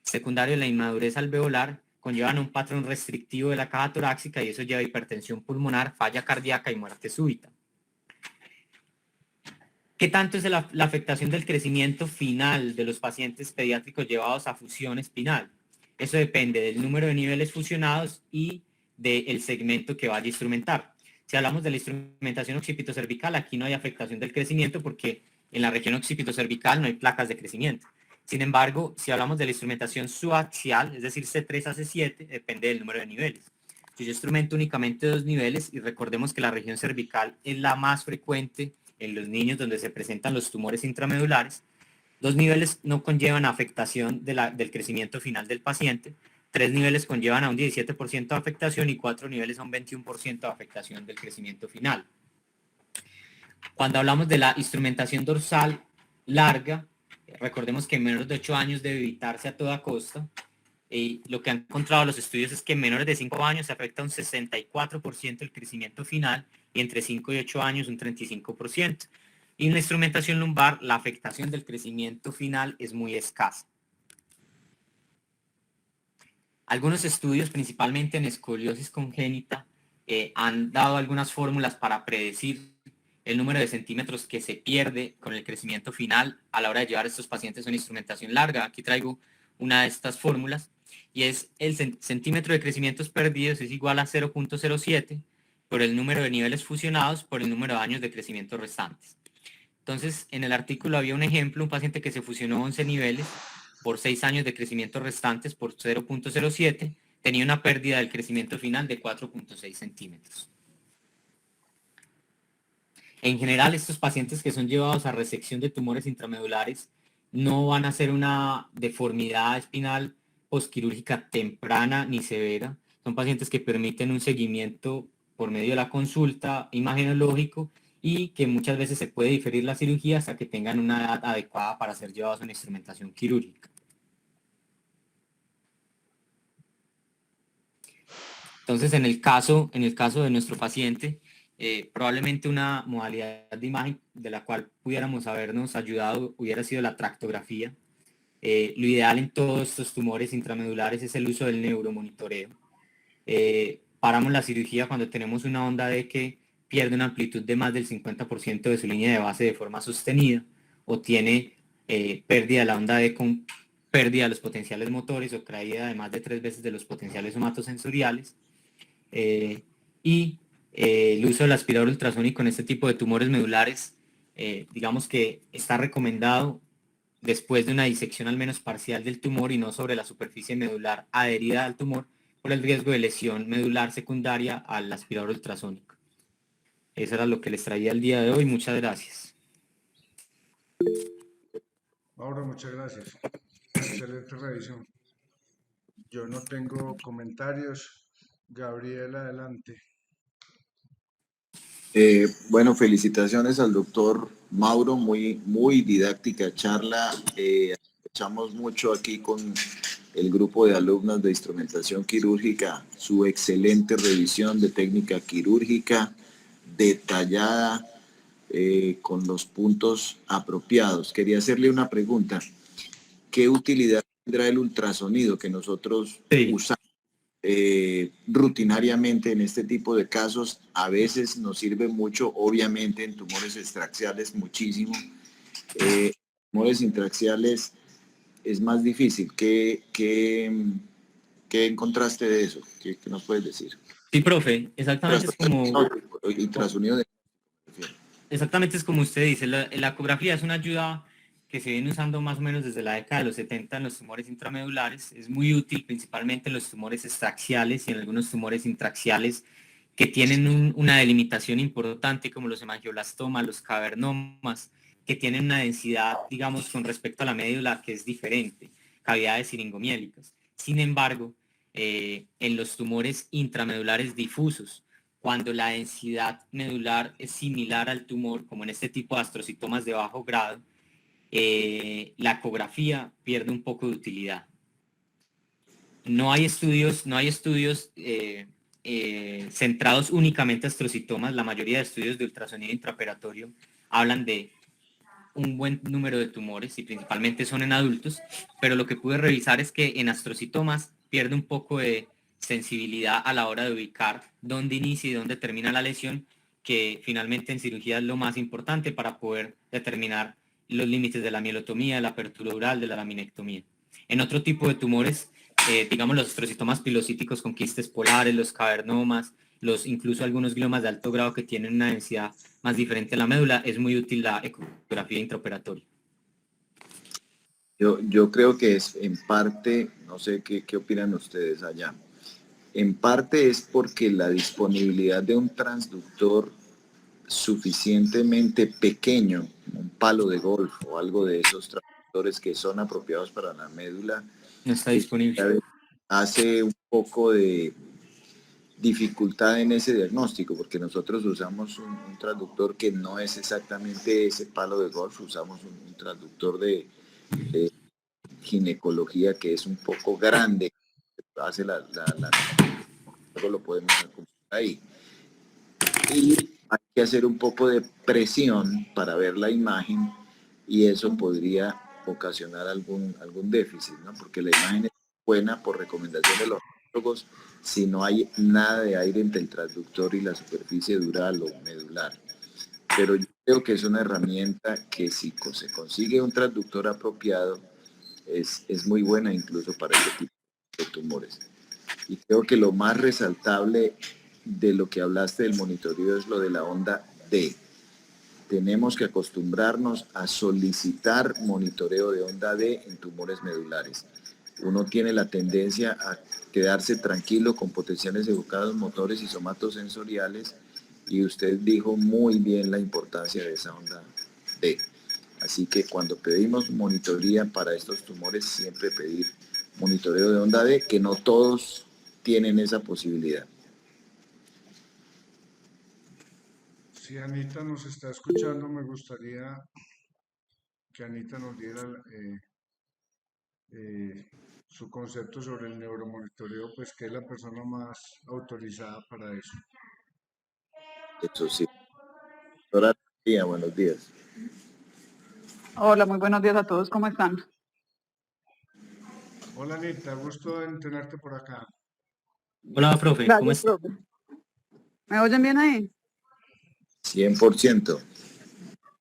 secundario de la inmadurez alveolar, conllevan un patrón restrictivo de la caja torácica y eso lleva a hipertensión pulmonar, falla cardíaca y muerte súbita. ¿Qué tanto es la afectación del crecimiento final de los pacientes pediátricos llevados a fusión espinal? Eso depende del número de niveles fusionados y del segmento que vaya a instrumentar. Si hablamos de la instrumentación occipitocervical, aquí no hay afectación del crecimiento porque en la región occipitocervical no hay placas de crecimiento. Sin embargo, si hablamos de la instrumentación subaxial, es decir, C3 a C7, depende del número de niveles. Si yo instrumento únicamente 2 niveles, y recordemos que la región cervical es la más frecuente en los niños donde se presentan los tumores intramedulares, 2 niveles no conllevan afectación del crecimiento final del paciente, 3 niveles conllevan a un 17% de afectación y 4 niveles a un 21% de afectación del crecimiento final. Cuando hablamos de la instrumentación dorsal larga, recordemos que en menores de 8 años debe evitarse a toda costa. Y lo que han encontrado los estudios es que en menores de 5 años se afecta un 64% del crecimiento final y entre 5 y 8 años un 35%. Y en la instrumentación lumbar la afectación del crecimiento final es muy escasa. Algunos estudios, principalmente en escoliosis congénita, han dado algunas fórmulas para predecir el número de centímetros que se pierde con el crecimiento final a la hora de llevar a estos pacientes a una instrumentación larga. Aquí traigo una de estas fórmulas y es el centímetro de crecimientos perdidos es igual a 0.07 por el número de niveles fusionados por el número de años de crecimiento restantes. Entonces, en el artículo había un ejemplo, un paciente que se fusionó 11 niveles por 6 años de crecimiento restantes por 0.07, tenía una pérdida del crecimiento final de 4.6 centímetros. En general, estos pacientes que son llevados a resección de tumores intramedulares no van a ser una deformidad espinal postquirúrgica temprana ni severa. Son pacientes que permiten un seguimiento por medio de la consulta imagenológico y que muchas veces se puede diferir la cirugía hasta que tengan una edad adecuada para ser llevados a una instrumentación quirúrgica. Entonces, en el caso de nuestro paciente, probablemente una modalidad de imagen de la cual pudiéramos habernos ayudado hubiera sido la tractografía. Lo ideal en todos estos tumores intramedulares es el uso del neuromonitoreo. Paramos la cirugía cuando tenemos una onda D que pierde una amplitud de más del 50% de su línea de base de forma sostenida o tiene pérdida de la onda D con pérdida de los potenciales motores o caída de más de 3 veces de los potenciales somatosensoriales. El uso del aspirador ultrasónico en este tipo de tumores medulares, digamos que está recomendado después de una disección al menos parcial del tumor y no sobre la superficie medular adherida al tumor por el riesgo de lesión medular secundaria al aspirador ultrasónico. Eso era lo que les traía el día de hoy. Muchas gracias. Mauro, muchas gracias. Excelente revisión. Yo no tengo comentarios. Gabriel, adelante. Bueno, felicitaciones al doctor Mauro, muy didáctica charla. Aprovechamos mucho aquí con el grupo de alumnos de instrumentación quirúrgica, su excelente revisión de técnica quirúrgica, detallada, con los puntos apropiados. Quería hacerle una pregunta. ¿Qué utilidad tendrá el ultrasonido que nosotros usamos rutinariamente en este tipo de casos? A veces nos sirve mucho, obviamente en tumores extraxiales muchísimo. Tumores intraxiales es más difícil. ¿Qué encontraste de eso? ¿Qué nos puedes decir? Sí, profe, exactamente es como... Ultrasonido de... Exactamente es como usted dice, la ecografía es una ayuda que se viene usando más o menos desde la década de los 70 en los tumores intramedulares. Es muy útil principalmente en los tumores extraxiales y en algunos tumores intraxiales que tienen una delimitación importante como los hemangioblastomas, los cavernomas, que tienen una densidad, digamos, con respecto a la médula que es diferente, cavidades siringomiélicas. Sin embargo, en los tumores intramedulares difusos, cuando la densidad medular es similar al tumor, como en este tipo de astrocitomas de bajo grado, la ecografía pierde un poco de utilidad. No hay estudios centrados únicamente a astrocitomas. La mayoría de estudios de ultrasonido intraoperatorio hablan de un buen número de tumores y principalmente son en adultos, pero lo que pude revisar es que en astrocitomas pierde un poco de sensibilidad a la hora de ubicar dónde inicia y dónde termina la lesión, que finalmente en cirugía es lo más importante para poder determinar los límites de la mielotomía, de la apertura dural, de la laminectomía. En otro tipo de tumores, digamos los astrocitomas pilocíticos con quistes polares, los cavernomas, incluso algunos gliomas de alto grado que tienen una densidad más diferente a la médula, es muy útil la ecografía intraoperatoria. Yo creo que es en parte, no sé qué opinan ustedes allá, en parte es porque la disponibilidad de un transductor suficientemente pequeño, un palo de golf o algo de esos transductores que son apropiados para la médula, no está disponible. Hace un poco de dificultad en ese diagnóstico, porque nosotros usamos un transductor que no es exactamente ese palo de golf, usamos un transductor de ginecología que es un poco grande, hace luego lo podemos acomodar ahí. Y hay que hacer un poco de presión para ver la imagen y eso podría ocasionar algún déficit, ¿no? Porque la imagen es buena por recomendación de los oncólogos si no hay nada de aire entre el transductor y la superficie dural o medular. Pero yo creo que es una herramienta que si se consigue un transductor apropiado es muy buena incluso para este tipo de tumores. Y creo que lo más resaltable de lo que hablaste del monitoreo es lo de la onda D. tenemos que acostumbrarnos a solicitar monitoreo de onda D en tumores medulares. Uno tiene la tendencia a quedarse tranquilo con potenciales evocados motores y somatosensoriales, y usted dijo muy bien la importancia de esa onda D. Así que cuando pedimos monitoría para estos tumores, siempre pedir monitoreo de onda D, que no todos tienen esa posibilidad. Si Anita nos está escuchando, me gustaría que Anita nos diera eh, su concepto sobre el neuromonitoreo, pues que es la persona más autorizada para eso. Eso sí. Doctora Lucía, buenos días. Hola, muy buenos días a todos, ¿cómo están? Hola Anita, gusto en tenerte por acá. Hola, profe, ¿cómo Gracias, está? profe. ¿Me oyen bien ahí? 100%.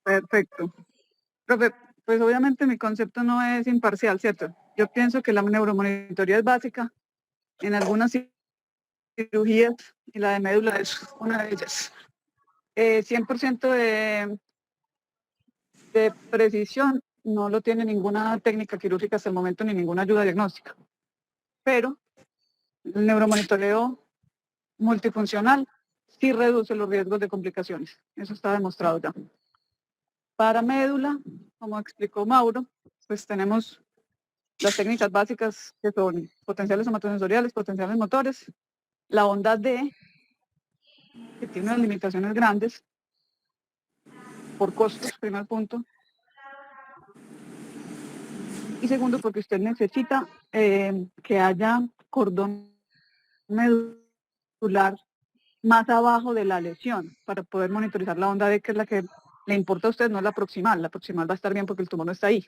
Perfecto. Profe, pues obviamente mi concepto no es imparcial, ¿cierto? Yo pienso que la neuromonitoría es básica en algunas cirugías y la de médula es una de ellas. 100% de precisión no lo tiene ninguna técnica quirúrgica hasta el momento ni ninguna ayuda diagnóstica, pero el neuromonitoreo multifuncional sí reduce los riesgos de complicaciones. Eso está demostrado ya. Para médula, como explicó Mauro, pues tenemos las técnicas básicas que son potenciales somatosensoriales, potenciales motores, la onda D, que tiene unas limitaciones grandes por costos, primer punto. Y segundo, porque usted necesita que haya cordón medular más abajo de la lesión para poder monitorizar la onda D, que es la que le importa a usted, no la proximal. La proximal va a estar bien porque el tumor no está ahí.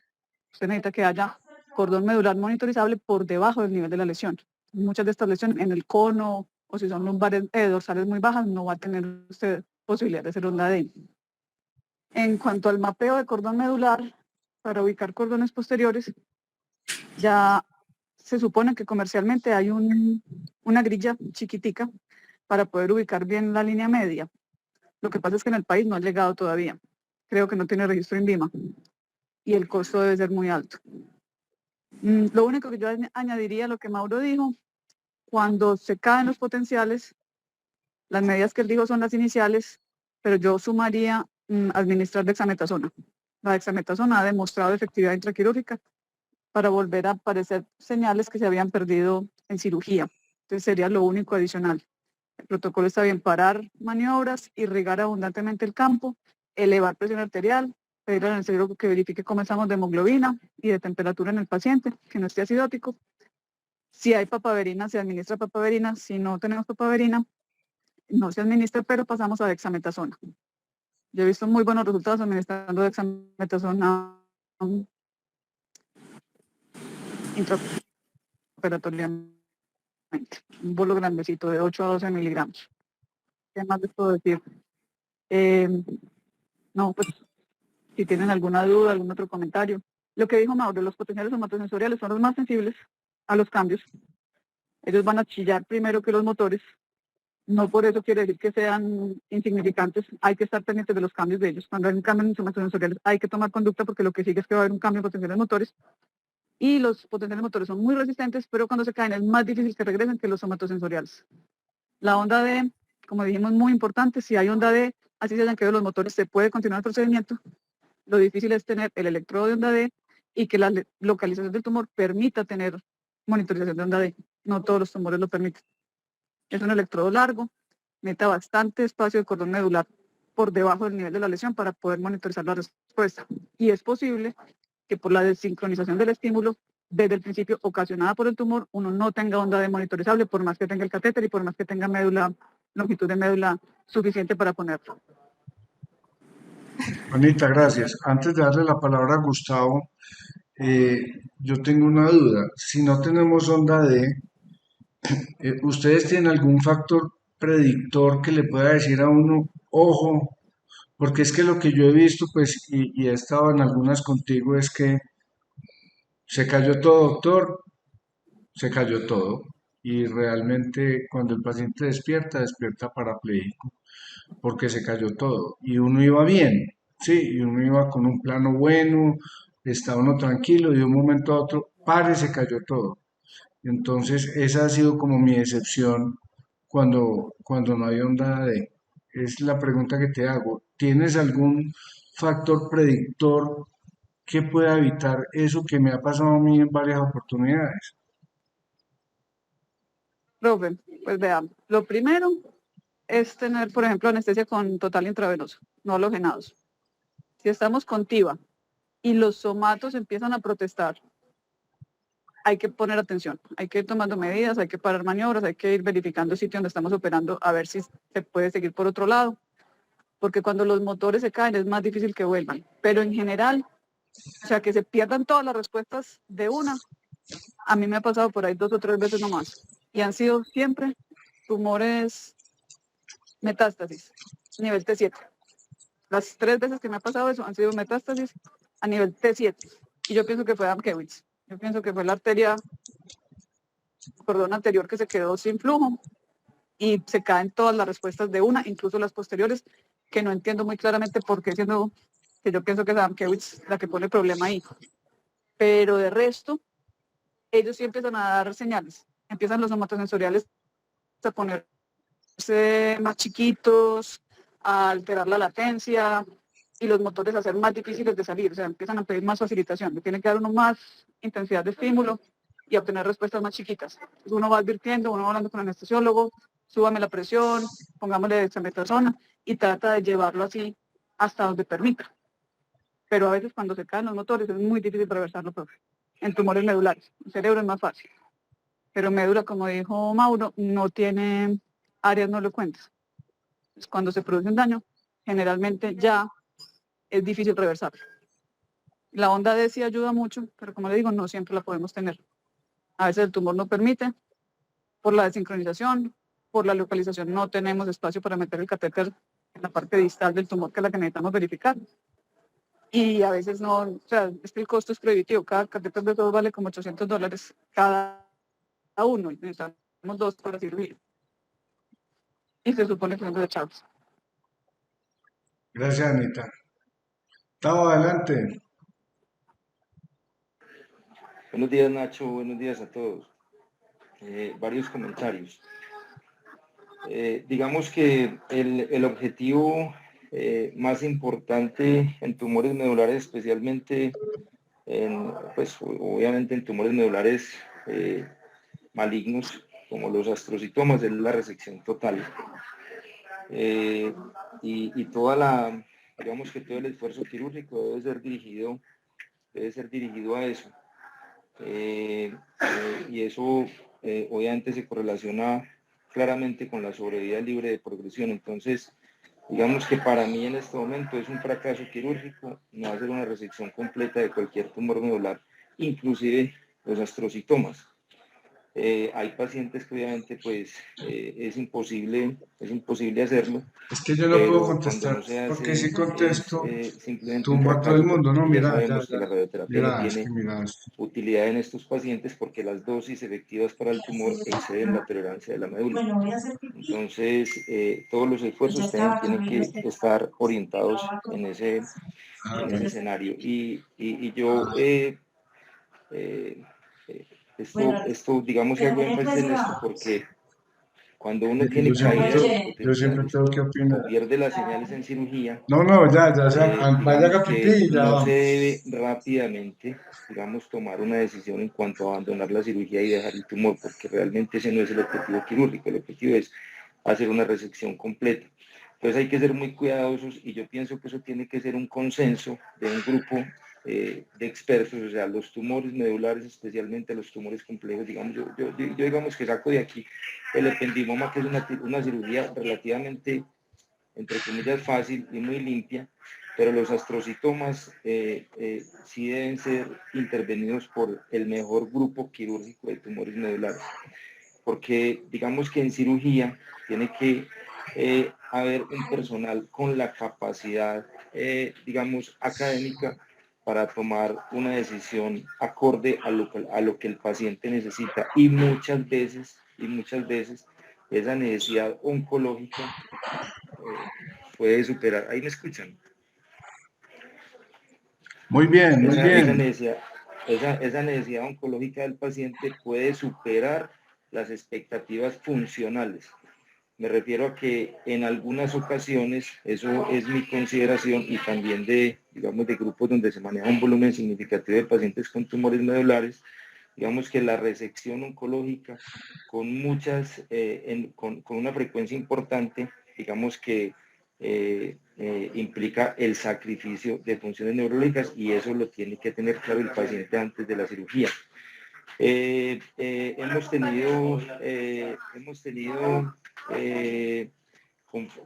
Usted necesita que haya cordón medular monitorizable por debajo del nivel de la lesión. Muchas de estas lesiones en el cono o si son lumbares dorsales muy bajas, no va a tener usted posibilidad de hacer onda D. En cuanto al mapeo de cordón medular, para ubicar cordones posteriores, ya se supone que comercialmente hay una grilla chiquitica para poder ubicar bien la línea media. Lo que pasa es que en el país no ha llegado todavía. Creo que no tiene registro INVIMA y el costo debe ser muy alto. Lo único que yo añadiría a lo que Mauro dijo, cuando se caen los potenciales, las medidas que él dijo son las iniciales, pero yo sumaría administrar dexametasona. La dexametasona ha demostrado efectividad intraquirúrgica para volver a aparecer señales que se habían perdido en cirugía. Entonces sería lo único adicional. El protocolo está bien: parar maniobras, irrigar abundantemente el campo, elevar presión arterial, pedir al anestesiólogo que verifique cómo estamos de hemoglobina y de temperatura en el paciente, que no esté acidótico. Si hay papaverina, se administra papaverina. Si no tenemos papaverina, no se administra, pero pasamos a dexametasona. Yo he visto muy buenos resultados administrando dexametasona intraoperatoriamente. Un bolo grandecito de 8 a 12 miligramos. ¿Qué más les puedo decir? No, pues si tienen alguna duda, algún otro comentario. Lo que dijo Mauro, los potenciales somatosensoriales son los más sensibles a los cambios. Ellos van a chillar primero que los motores. No por eso quiere decir que sean insignificantes. Hay que estar pendientes de los cambios de ellos. Cuando hay un cambio en somatosensoriales hay que tomar conducta, porque lo que sigue es que va a haber un cambio en potenciales motores. Y los potenciales motores son muy resistentes, pero cuando se caen es más difícil que regresen que los somatosensoriales. La onda D, como dijimos, muy importante. Si hay onda D, así se hayan caído los motores, se puede continuar el procedimiento. Lo difícil es tener el electrodo de onda D y que la localización del tumor permita tener monitorización de onda D. No todos los tumores lo permiten. Es un electrodo largo, meta bastante espacio de cordón medular por debajo del nivel de la lesión para poder monitorizar la respuesta. Y es posible que por la desincronización del estímulo, desde el principio ocasionada por el tumor, uno no tenga onda D monitorizable, por más que tenga el catéter y por más que tenga médula, longitud de médula suficiente para ponerlo. Anita, gracias. Antes de darle la palabra a Gustavo, eh, yo tengo una duda. Si no tenemos onda D, ¿ustedes tienen algún factor predictor que le pueda decir a uno, ojo? Porque es que lo que yo he visto, pues, y he estado en algunas contigo, es que se cayó todo, doctor, se cayó todo. Y realmente cuando el paciente despierta, despierta parapléjico, porque se cayó todo. Y uno iba bien. Sí, y uno iba con un plano bueno, estaba uno tranquilo y de un momento a otro, ¡pare! Se cayó todo. Entonces, esa ha sido como mi decepción cuando no hay onda D. Es la pregunta que te hago. ¿Tienes algún factor predictor que pueda evitar eso que me ha pasado a mí en varias oportunidades? Profe, pues veamos. Lo primero es tener, por ejemplo, anestesia con total intravenoso, no halogenados. Si estamos con TIVA y los somatos empiezan a protestar, hay que poner atención, hay que ir tomando medidas, hay que parar maniobras, hay que ir verificando el sitio donde estamos operando a ver si se puede seguir por otro lado, porque cuando los motores se caen es más difícil que vuelvan. Pero en general, o sea, que se pierdan todas las respuestas de una, a mí me ha pasado por ahí 2 o 3 veces nomás. Y han sido siempre tumores metástasis, nivel T7. Las 3 veces que me ha pasado eso han sido metástasis a nivel T7. Y yo pienso que fue Amkewitz. Yo pienso que fue la arteria, cordón anterior que se quedó sin flujo y se caen todas las respuestas de una, incluso las posteriores, que no entiendo muy claramente por qué, siendo que yo pienso que es Amkewitz la que pone el problema ahí. Pero de resto, ellos sí empiezan a dar señales. Empiezan los somatosensoriales a ponerse más chiquitos, a alterar la latencia y los motores a ser más difíciles de salir. O sea, empiezan a pedir más facilitación. Le tiene que dar uno más intensidad de estímulo y obtener respuestas más chiquitas. Entonces uno va advirtiendo, uno va hablando con el anestesiólogo, súbame la presión, pongámosle dexametasona y trata de llevarlo así hasta donde permita. Pero a veces cuando se caen los motores es muy difícil reversarlo, profe. En tumores medulares. El cerebro es más fácil. Pero médula, como dijo Mauro, no tiene áreas no elocuentes. Entonces, cuando se produce un daño, generalmente ya es difícil reversarlo. La onda D sí ayuda mucho, pero como le digo, no siempre la podemos tener. A veces el tumor no permite, por la desincronización, por la localización, no tenemos espacio para meter el catéter en la parte distal del tumor, que es la que necesitamos verificar. Y a veces no, o sea, es que el costo es prohibitivo. Cada catéter de todo vale como $800 cada uno, y necesitamos 2 para cirugía. Y se supone que son desechables. Gracias, Anita. Estaba adelante. Buenos días, Nacho. Buenos días a todos. Varios comentarios. Digamos que el objetivo más importante en tumores medulares, especialmente pues obviamente en tumores medulares malignos, como los astrocitomas, es la resección total. Y digamos que todo el esfuerzo quirúrgico debe ser dirigido a eso. Y eso obviamente se correlaciona claramente con la sobrevida libre de progresión. Entonces, digamos que para mí en este momento es un fracaso quirúrgico no hacer una resección completa de cualquier tumor medular, inclusive los astrocitomas. Hay pacientes que obviamente pues es imposible hacerlo, Es que yo no puedo pero cuando contestar, no se porque hace si contesto, es simplemente un tumbo a todo el fracaso, mundo. No, porque ya mira, sabemos que la radioterapia no es que tiene mira esto. utilidad en estos pacientes porque las dosis efectivas para el tumor exceden la tolerancia de la médula. Entonces, todos los esfuerzos tienen que estar orientados en ese Ah, bueno. escenario. Y yo, esto, digamos que hago énfasis en esto porque cuando uno tiene caída de los Yo siempre potenciales tengo que o opinar. pierde las señales en cirugía, No, no, ya, o sea, vaya digamos a pipí que y ya no se vamos. debe rápidamente, digamos, tomar una decisión en cuanto a abandonar la cirugía y dejar el tumor, porque realmente ese no es el objetivo quirúrgico, el objetivo es hacer una resección completa. Entonces hay que ser muy cuidadosos y yo pienso que eso tiene que ser un consenso de un grupo de expertos, o sea, los tumores medulares, especialmente los tumores complejos, digamos, yo digamos que saco de aquí el ependimoma, que es una cirugía relativamente, entre comillas, fácil y muy limpia, pero los astrocitomas sí deben ser intervenidos por el mejor grupo quirúrgico de tumores medulares, porque digamos que en cirugía tiene que haber un personal con la capacidad, digamos, académica para tomar una decisión acorde a lo que el paciente necesita y muchas veces esa necesidad oncológica puede superar. ¿Ahí me escuchan? Muy bien, muy Esa bien. necesidad oncológica del paciente puede superar las expectativas funcionales. Me refiero a que en algunas ocasiones, eso es mi consideración y también digamos, de grupos donde se maneja un volumen significativo de pacientes con tumores medulares, digamos que la resección oncológica con una frecuencia importante, digamos que implica el sacrificio de funciones neurológicas y eso lo tiene que tener claro el paciente antes de la cirugía. Hemos tenido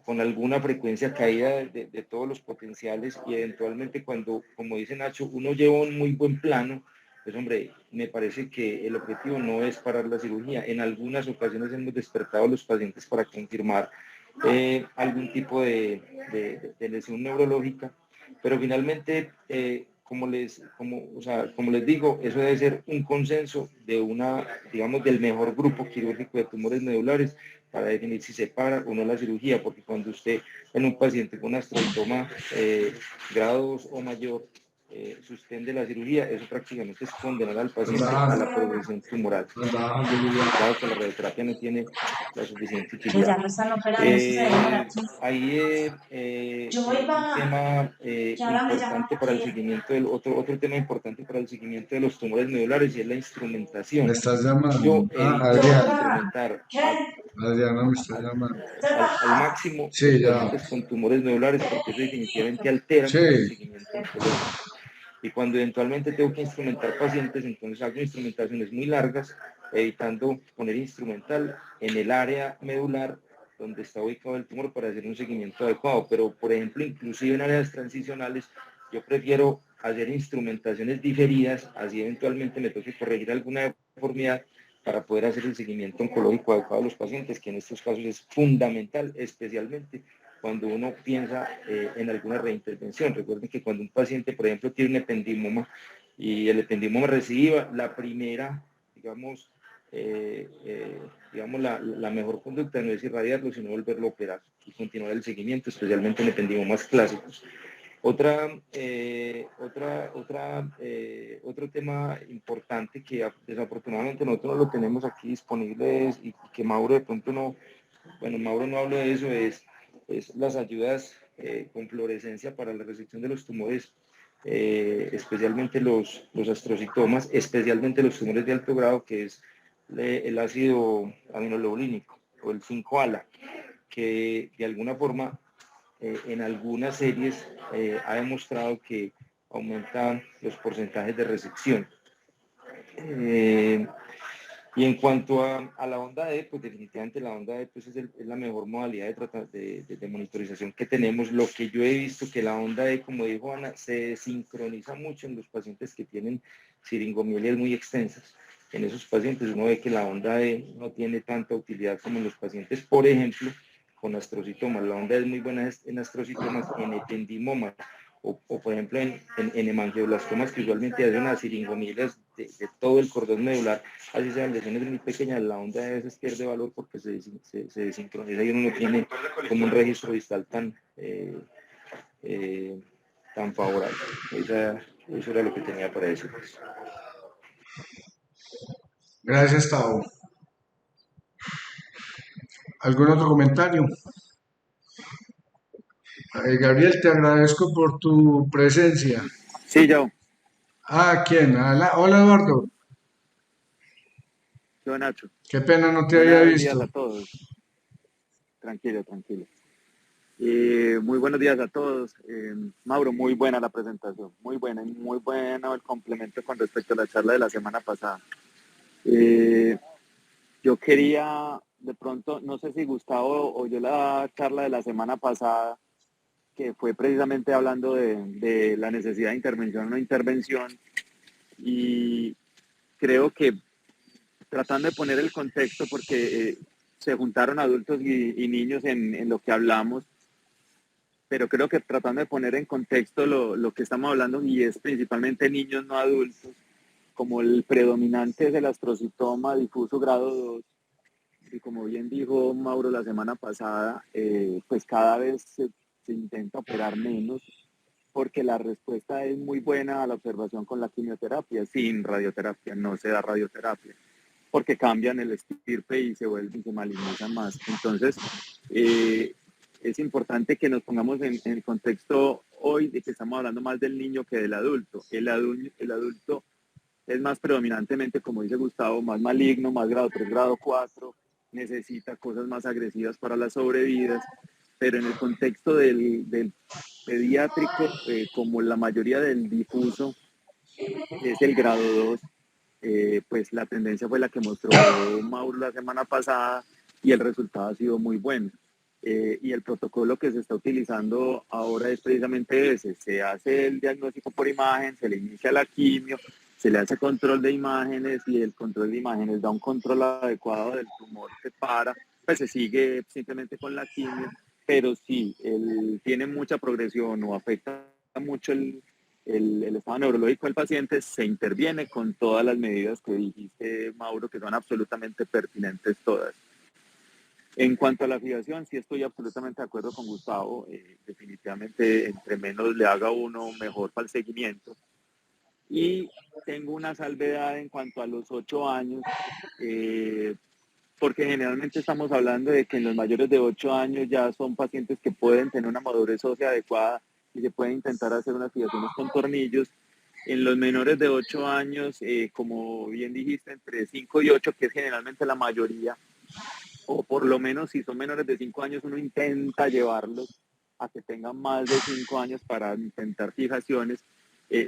con alguna frecuencia caída de todos los potenciales y eventualmente cuando, como dice Nacho, uno lleva un muy buen plano, pues hombre, me parece que el objetivo no es parar la cirugía. En algunas ocasiones hemos despertado a los pacientes para confirmar algún tipo de lesión neurológica, pero finalmente, como les digo, eso debe ser un consenso digamos, del mejor grupo quirúrgico de tumores medulares para definir si se para o no la cirugía, porque cuando usted en un paciente con astrocytoma grado 2 o mayor suspende la cirugía, eso prácticamente es condenar al paciente a la progresión tumoral. Claro que la radioterapia no tiene la suficiente Que utilidad. ya no están operando, eso se demora. Ahí Yo un iba, tema que ahora me llaman importante para el porque seguimiento otro tema importante para el seguimiento de los tumores medulares y es la instrumentación. ¿Me estás llamando? Yo Ah, evito yo Adrián. iba, instrumentar ¿qué? Adriana me está llamando. al máximo los Sí, ya. pacientes con tumores medulares porque eso definitivamente altera Sí, mucho el seguimiento oncológico. Y cuando eventualmente tengo que instrumentar pacientes, entonces hago instrumentaciones muy largas, evitando poner instrumental en el área medular donde está ubicado el tumor para hacer un seguimiento adecuado. Pero, por ejemplo, inclusive en áreas transicionales, yo prefiero hacer instrumentaciones diferidas, así eventualmente me toque corregir alguna deformidad para poder hacer el seguimiento oncológico adecuado a los pacientes, que en estos casos es fundamental, especialmente cuando uno piensa en alguna reintervención. Recuerden que cuando un paciente, por ejemplo, tiene un ependimoma y el ependimoma recidiva, la primera, digamos, la mejor conducta no es irradiarlo, sino volverlo a operar y continuar el seguimiento, especialmente en ependimomas clásicos. Otro tema importante que desafortunadamente nosotros no lo tenemos aquí disponible y que Mauro de pronto no, bueno, Mauro no habló de eso, es las ayudas con fluorescencia para la resección de los tumores, especialmente los astrocitomas, especialmente los tumores de alto grado, que es el ácido aminoleucínico o el 5-ALA, que de alguna forma en algunas series ha demostrado que aumentan los porcentajes de resección. Y en cuanto a la onda E, pues definitivamente la onda E pues es la mejor modalidad de monitorización que tenemos. Lo que yo he visto que la onda E, como dijo Ana, se sincroniza mucho en los pacientes que tienen siringomielias muy extensas. En esos pacientes uno ve que la onda E no tiene tanta utilidad como en los pacientes, por ejemplo, con astrocitomas. La onda es muy buena en astrocitomas, en ependimomas, o por ejemplo en hemangioblastomas que usualmente hacen las siringomielias de todo el cordón medular, así sean lesiones muy pequeñas, la onda a veces pierde valor porque se desincroniza y uno no tiene como un registro distal tan favorable. Eso era lo que tenía para decir. gracias, Tao. ¿Algún otro comentario? Gabriel, te agradezco por tu presencia. Sí, yo, ¿Quién? Hola, Eduardo. yo Nacho. Qué pena no te había Buenos días visto. a todos. Tranquilo, tranquilo. Muy buenos días a todos. Mauro, muy buena la presentación, muy buena y muy bueno el complemento con respecto a la charla de la semana pasada. Yo quería, de pronto, no sé si Gustavo oyó la charla de la semana pasada, que fue precisamente hablando de la necesidad de intervención o no intervención, y creo que tratando de poner el contexto, porque se juntaron adultos y niños en lo que hablamos, pero creo que tratando de poner en contexto lo que estamos hablando, y es principalmente niños no adultos, como el predominante es el astrocitoma difuso grado 2, y como bien dijo Mauro la semana pasada, pues cada vez se intenta operar menos, porque la respuesta es muy buena a la observación con la quimioterapia. Sin radioterapia no se da radioterapia, porque cambian el estirpe y se vuelven, se malignizan más. Entonces, es importante que nos pongamos en el contexto hoy de que estamos hablando más del niño que del adulto. El adulto es más predominantemente, como dice Gustavo, más maligno, más grado 3, grado 4, necesita cosas más agresivas para las sobrevidas, pero en el contexto del pediátrico, como la mayoría del difuso es el grado 2, pues la tendencia fue la que mostró Mauro la semana pasada y el resultado ha sido muy bueno. Y el protocolo que se está utilizando ahora es precisamente ese. Se hace el diagnóstico por imagen, se le inicia la quimio, se le hace control de imágenes y el control de imágenes da un control adecuado del tumor que pues se sigue simplemente con la quimio, pero si él tiene mucha progresión o afecta mucho el estado neurológico del paciente, se interviene con todas las medidas que dijiste, Mauro, que son absolutamente pertinentes todas. En cuanto a la fijación, sí estoy absolutamente de acuerdo con Gustavo. Definitivamente, entre menos le haga uno, mejor para el seguimiento. Y tengo una salvedad en cuanto a los 8 años, porque generalmente estamos hablando de que en los mayores de 8 años ya son pacientes que pueden tener una madurez ósea adecuada y se pueden intentar hacer unas fijaciones con tornillos. En los menores de 8 años, como bien dijiste, entre 5 y 8, que es generalmente la mayoría, o por lo menos si son menores de 5 años, uno intenta llevarlos a que tengan más de 5 años para intentar fijaciones.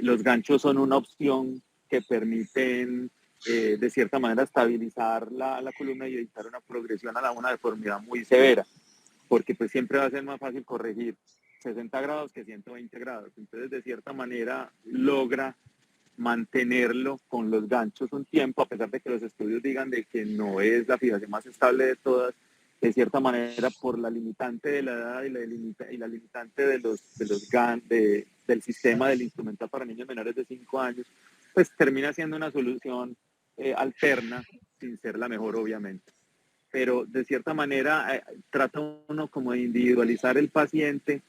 Los ganchos son una opción que permiten, de cierta manera, estabilizar la columna y evitar una progresión a una deformidad muy severa, porque pues siempre va a ser más fácil corregir 60 grados que 120 grados. Entonces, de cierta manera, logra mantenerlo con los ganchos un tiempo, a pesar de que los estudios digan de que no es la fijación más estable de todas, de cierta manera por la limitante de la edad y la limitante del sistema del instrumental para niños menores de 5 años, pues termina siendo una solución alterna, sin ser la mejor obviamente. Pero de cierta manera trata uno como de individualizar el paciente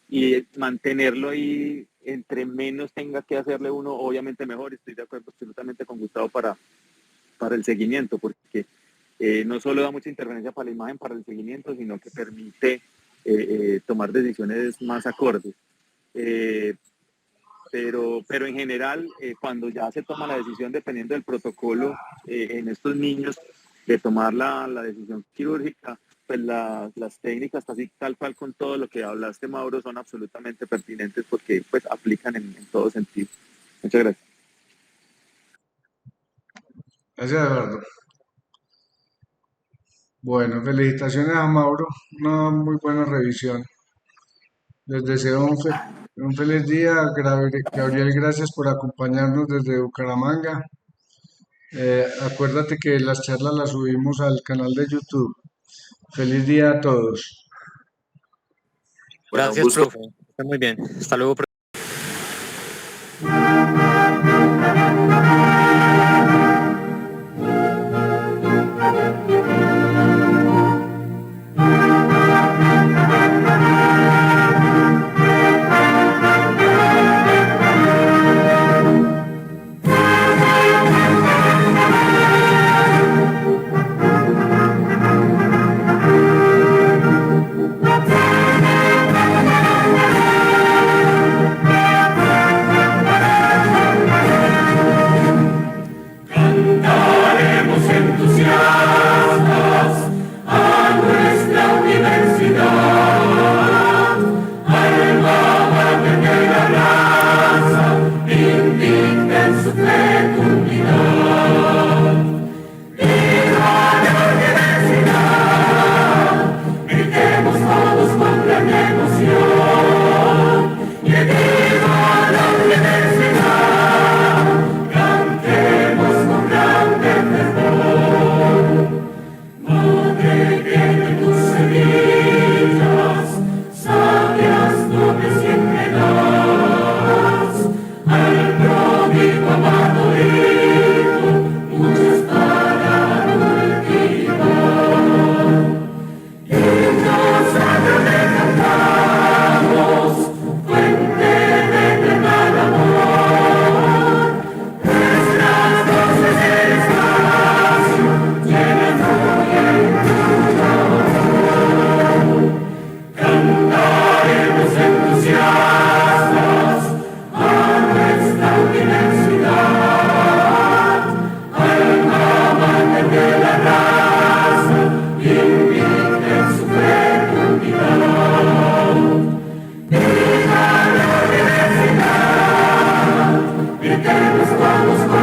y mantenerlo ahí, entre menos tenga que hacerle uno, obviamente mejor. Estoy de acuerdo absolutamente con Gustavo para el seguimiento, porque no solo da mucha interferencia para la imagen, para el seguimiento, sino que permite tomar decisiones más acordes. Pero en general, cuando ya se toma la decisión, dependiendo del protocolo, en estos niños, de tomar la decisión quirúrgica, pues las técnicas, así tal cual con todo lo que hablaste, Mauro, son absolutamente pertinentes porque pues aplican en todo sentido. Muchas gracias. Gracias, Eduardo. Bueno, felicitaciones a Mauro, una muy buena revisión. Les deseo un feliz día. Gabriel, gracias por acompañarnos desde Bucaramanga. Acuérdate que las charlas las subimos al canal de YouTube. Feliz día a todos. Bueno, un Gracias, gusto. profe. Está muy bien. Hasta luego, profe. estamos